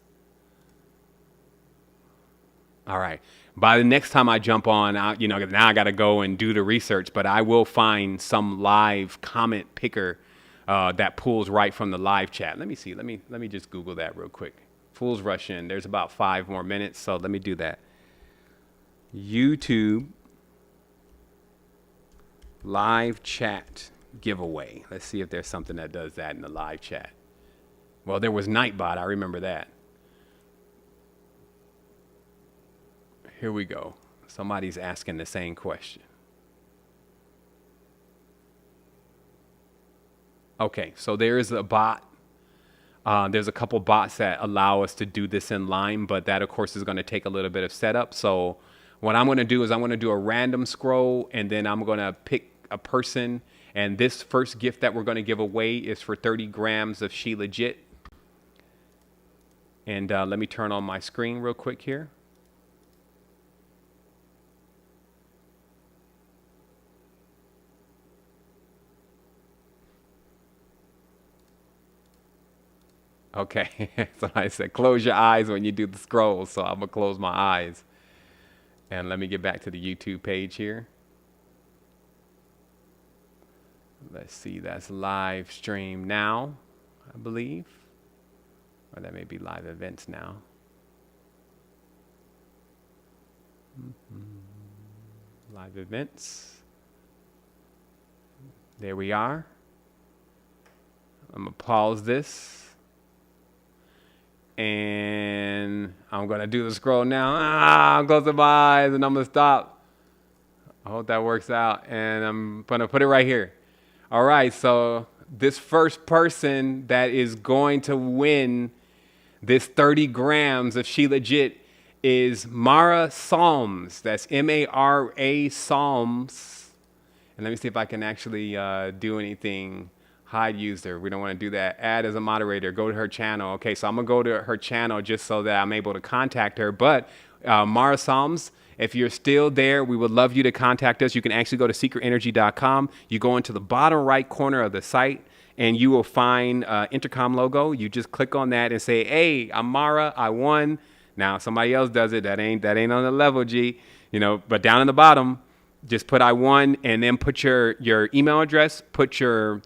All right. By the next time I jump on, now I got to go and do the research, but I will find some live comment picker that pulls right from the live chat. Let me see. Let me just Google that real quick. Fools rush in. There's about 5 more minutes, so let me do that. YouTube live chat giveaway. Let's see if there's something that does that in the live chat. Well, there was Nightbot. I remember that. Here we go. Somebody's asking the same question. Okay, so there is a bot. There's a couple bots that allow us to do this in line, but that, of course, is going to take a little bit of setup. So what I'm going to do is I'm going to do a random scroll, and then I'm going to pick a person. And this first gift that we're going to give away is for 30 grams of She Legit. And let me turn on my screen real quick here. Okay, so I said close your eyes when you do the scroll, so I'm going to close my eyes. And let me get back to the YouTube page here. Let's see, that's live stream now, I believe. Or that may be live events now. Live events. There we are. I'm going to pause this. And I'm going to do the scroll now. I'm closing my eyes and I'm going to stop. I hope that works out. And I'm going to put it right here. All right. So this first person that is going to win this 30 grams of She Legit is Mara Psalms. That's M-A-R-A Psalms. And let me see if I can actually do anything. Hide user. We don't want to do that. Add as a moderator. Go to her channel. Okay, so I'm going to go to her channel just so that I'm able to contact her. But Mara Psalms, if you're still there, we would love you to contact us. You can actually go to secretenergy.com. You go into the bottom right corner of the site, and you will find Intercom logo. You just click on that and say, hey, I'm Mara. I won. Now, somebody else does it. That ain't on the level, G. But down in the bottom, just put I won, and then put your email address, put your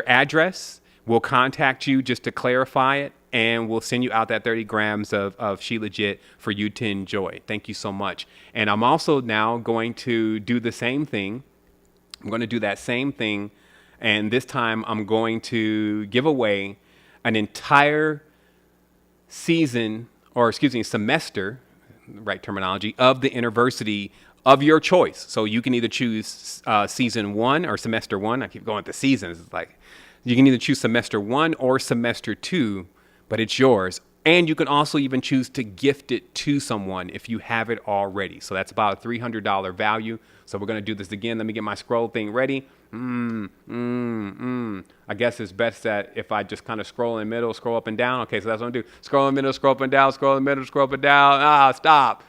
address. We'll contact you just to clarify it, and we'll send you out that 30 grams of She Legit for you to enjoy. Thank you so much. And I'm also now going to do the same thing. I'm going to do that same thing, and this time I'm going to give away an entire semester, right terminology, of the University of your choice. So you can either choose season 1 or semester 1. I keep going to seasons. It's like you can either choose semester 1 or semester 2, but it's yours. And you can also even choose to gift it to someone if you have it already. So that's about a $300 value. So we're going to do this again. Let me get my scroll thing ready. I guess it's best that if I just kind of scroll in the middle, scroll up and down. Okay, so that's what I'm going to do. Scroll in the middle, scroll up and down, scroll in the middle, scroll up and down. Stop.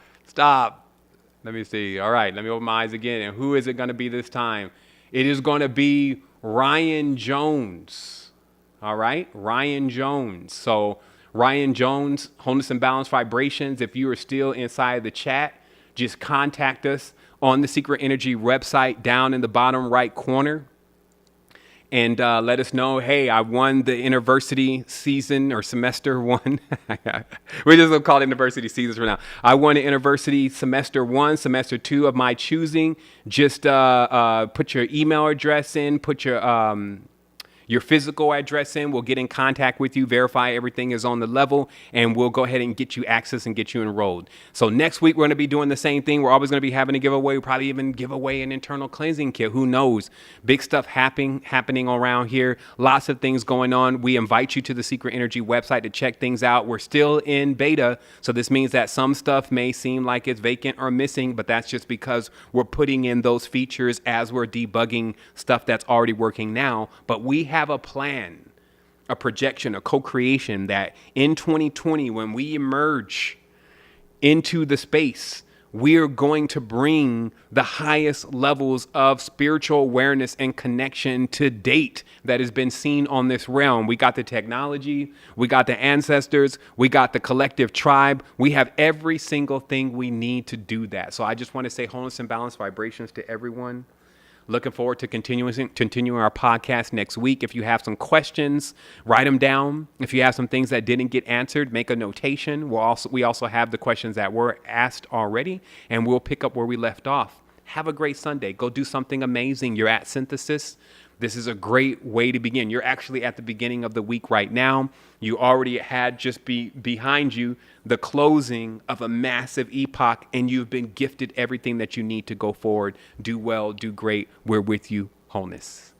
Let me see. All right, let me open my eyes again. And who is it going to be this time? It is going to be Ryan Jones. All right, Ryan Jones. So Ryan Jones, Wholeness and Balance Vibrations. If you are still inside the chat, just contact us on the Secret Energy website down in the bottom right corner. And let us know, hey, I won the University season or semester 1. We're just going to call it University seasons for now. I won the University semester 1, semester 2 of my choosing. Just put your email address in, put your your physical address in. We'll get in contact with you, verify everything is on the level, and we'll go ahead and get you access and get you enrolled. So next week, we're going to be doing the same thing. We're always going to be having a giveaway. We'll probably even give away an internal cleansing kit. Who knows? Big stuff happening around here. Lots of things going on. We invite you to the Secret Energy website to check things out. We're still in beta, so this means that some stuff may seem like it's vacant or missing, but that's just because we're putting in those features as we're debugging stuff that's already working now. But we have a plan, a projection, a co-creation that in 2020, when we emerge into the space, we're going to bring the highest levels of spiritual awareness and connection to date that has been seen on this realm. We got the technology, we got the ancestors, we got the collective tribe. We have every single thing we need to do that. So I just want to say wholeness and balanced vibrations to everyone. Looking forward to continuing our podcast next week. If you have some questions, write them down. If you have some things that didn't get answered, make a notation. We also have the questions that were asked already, and we'll pick up where we left off. Have a great Sunday. Go do something amazing. You're at Synthesis. This is a great way to begin. You're actually at the beginning of the week right now. You already had just behind you the closing of a massive epoch, and you've been gifted everything that you need to go forward. Do well, do great. We're with you. Wholeness.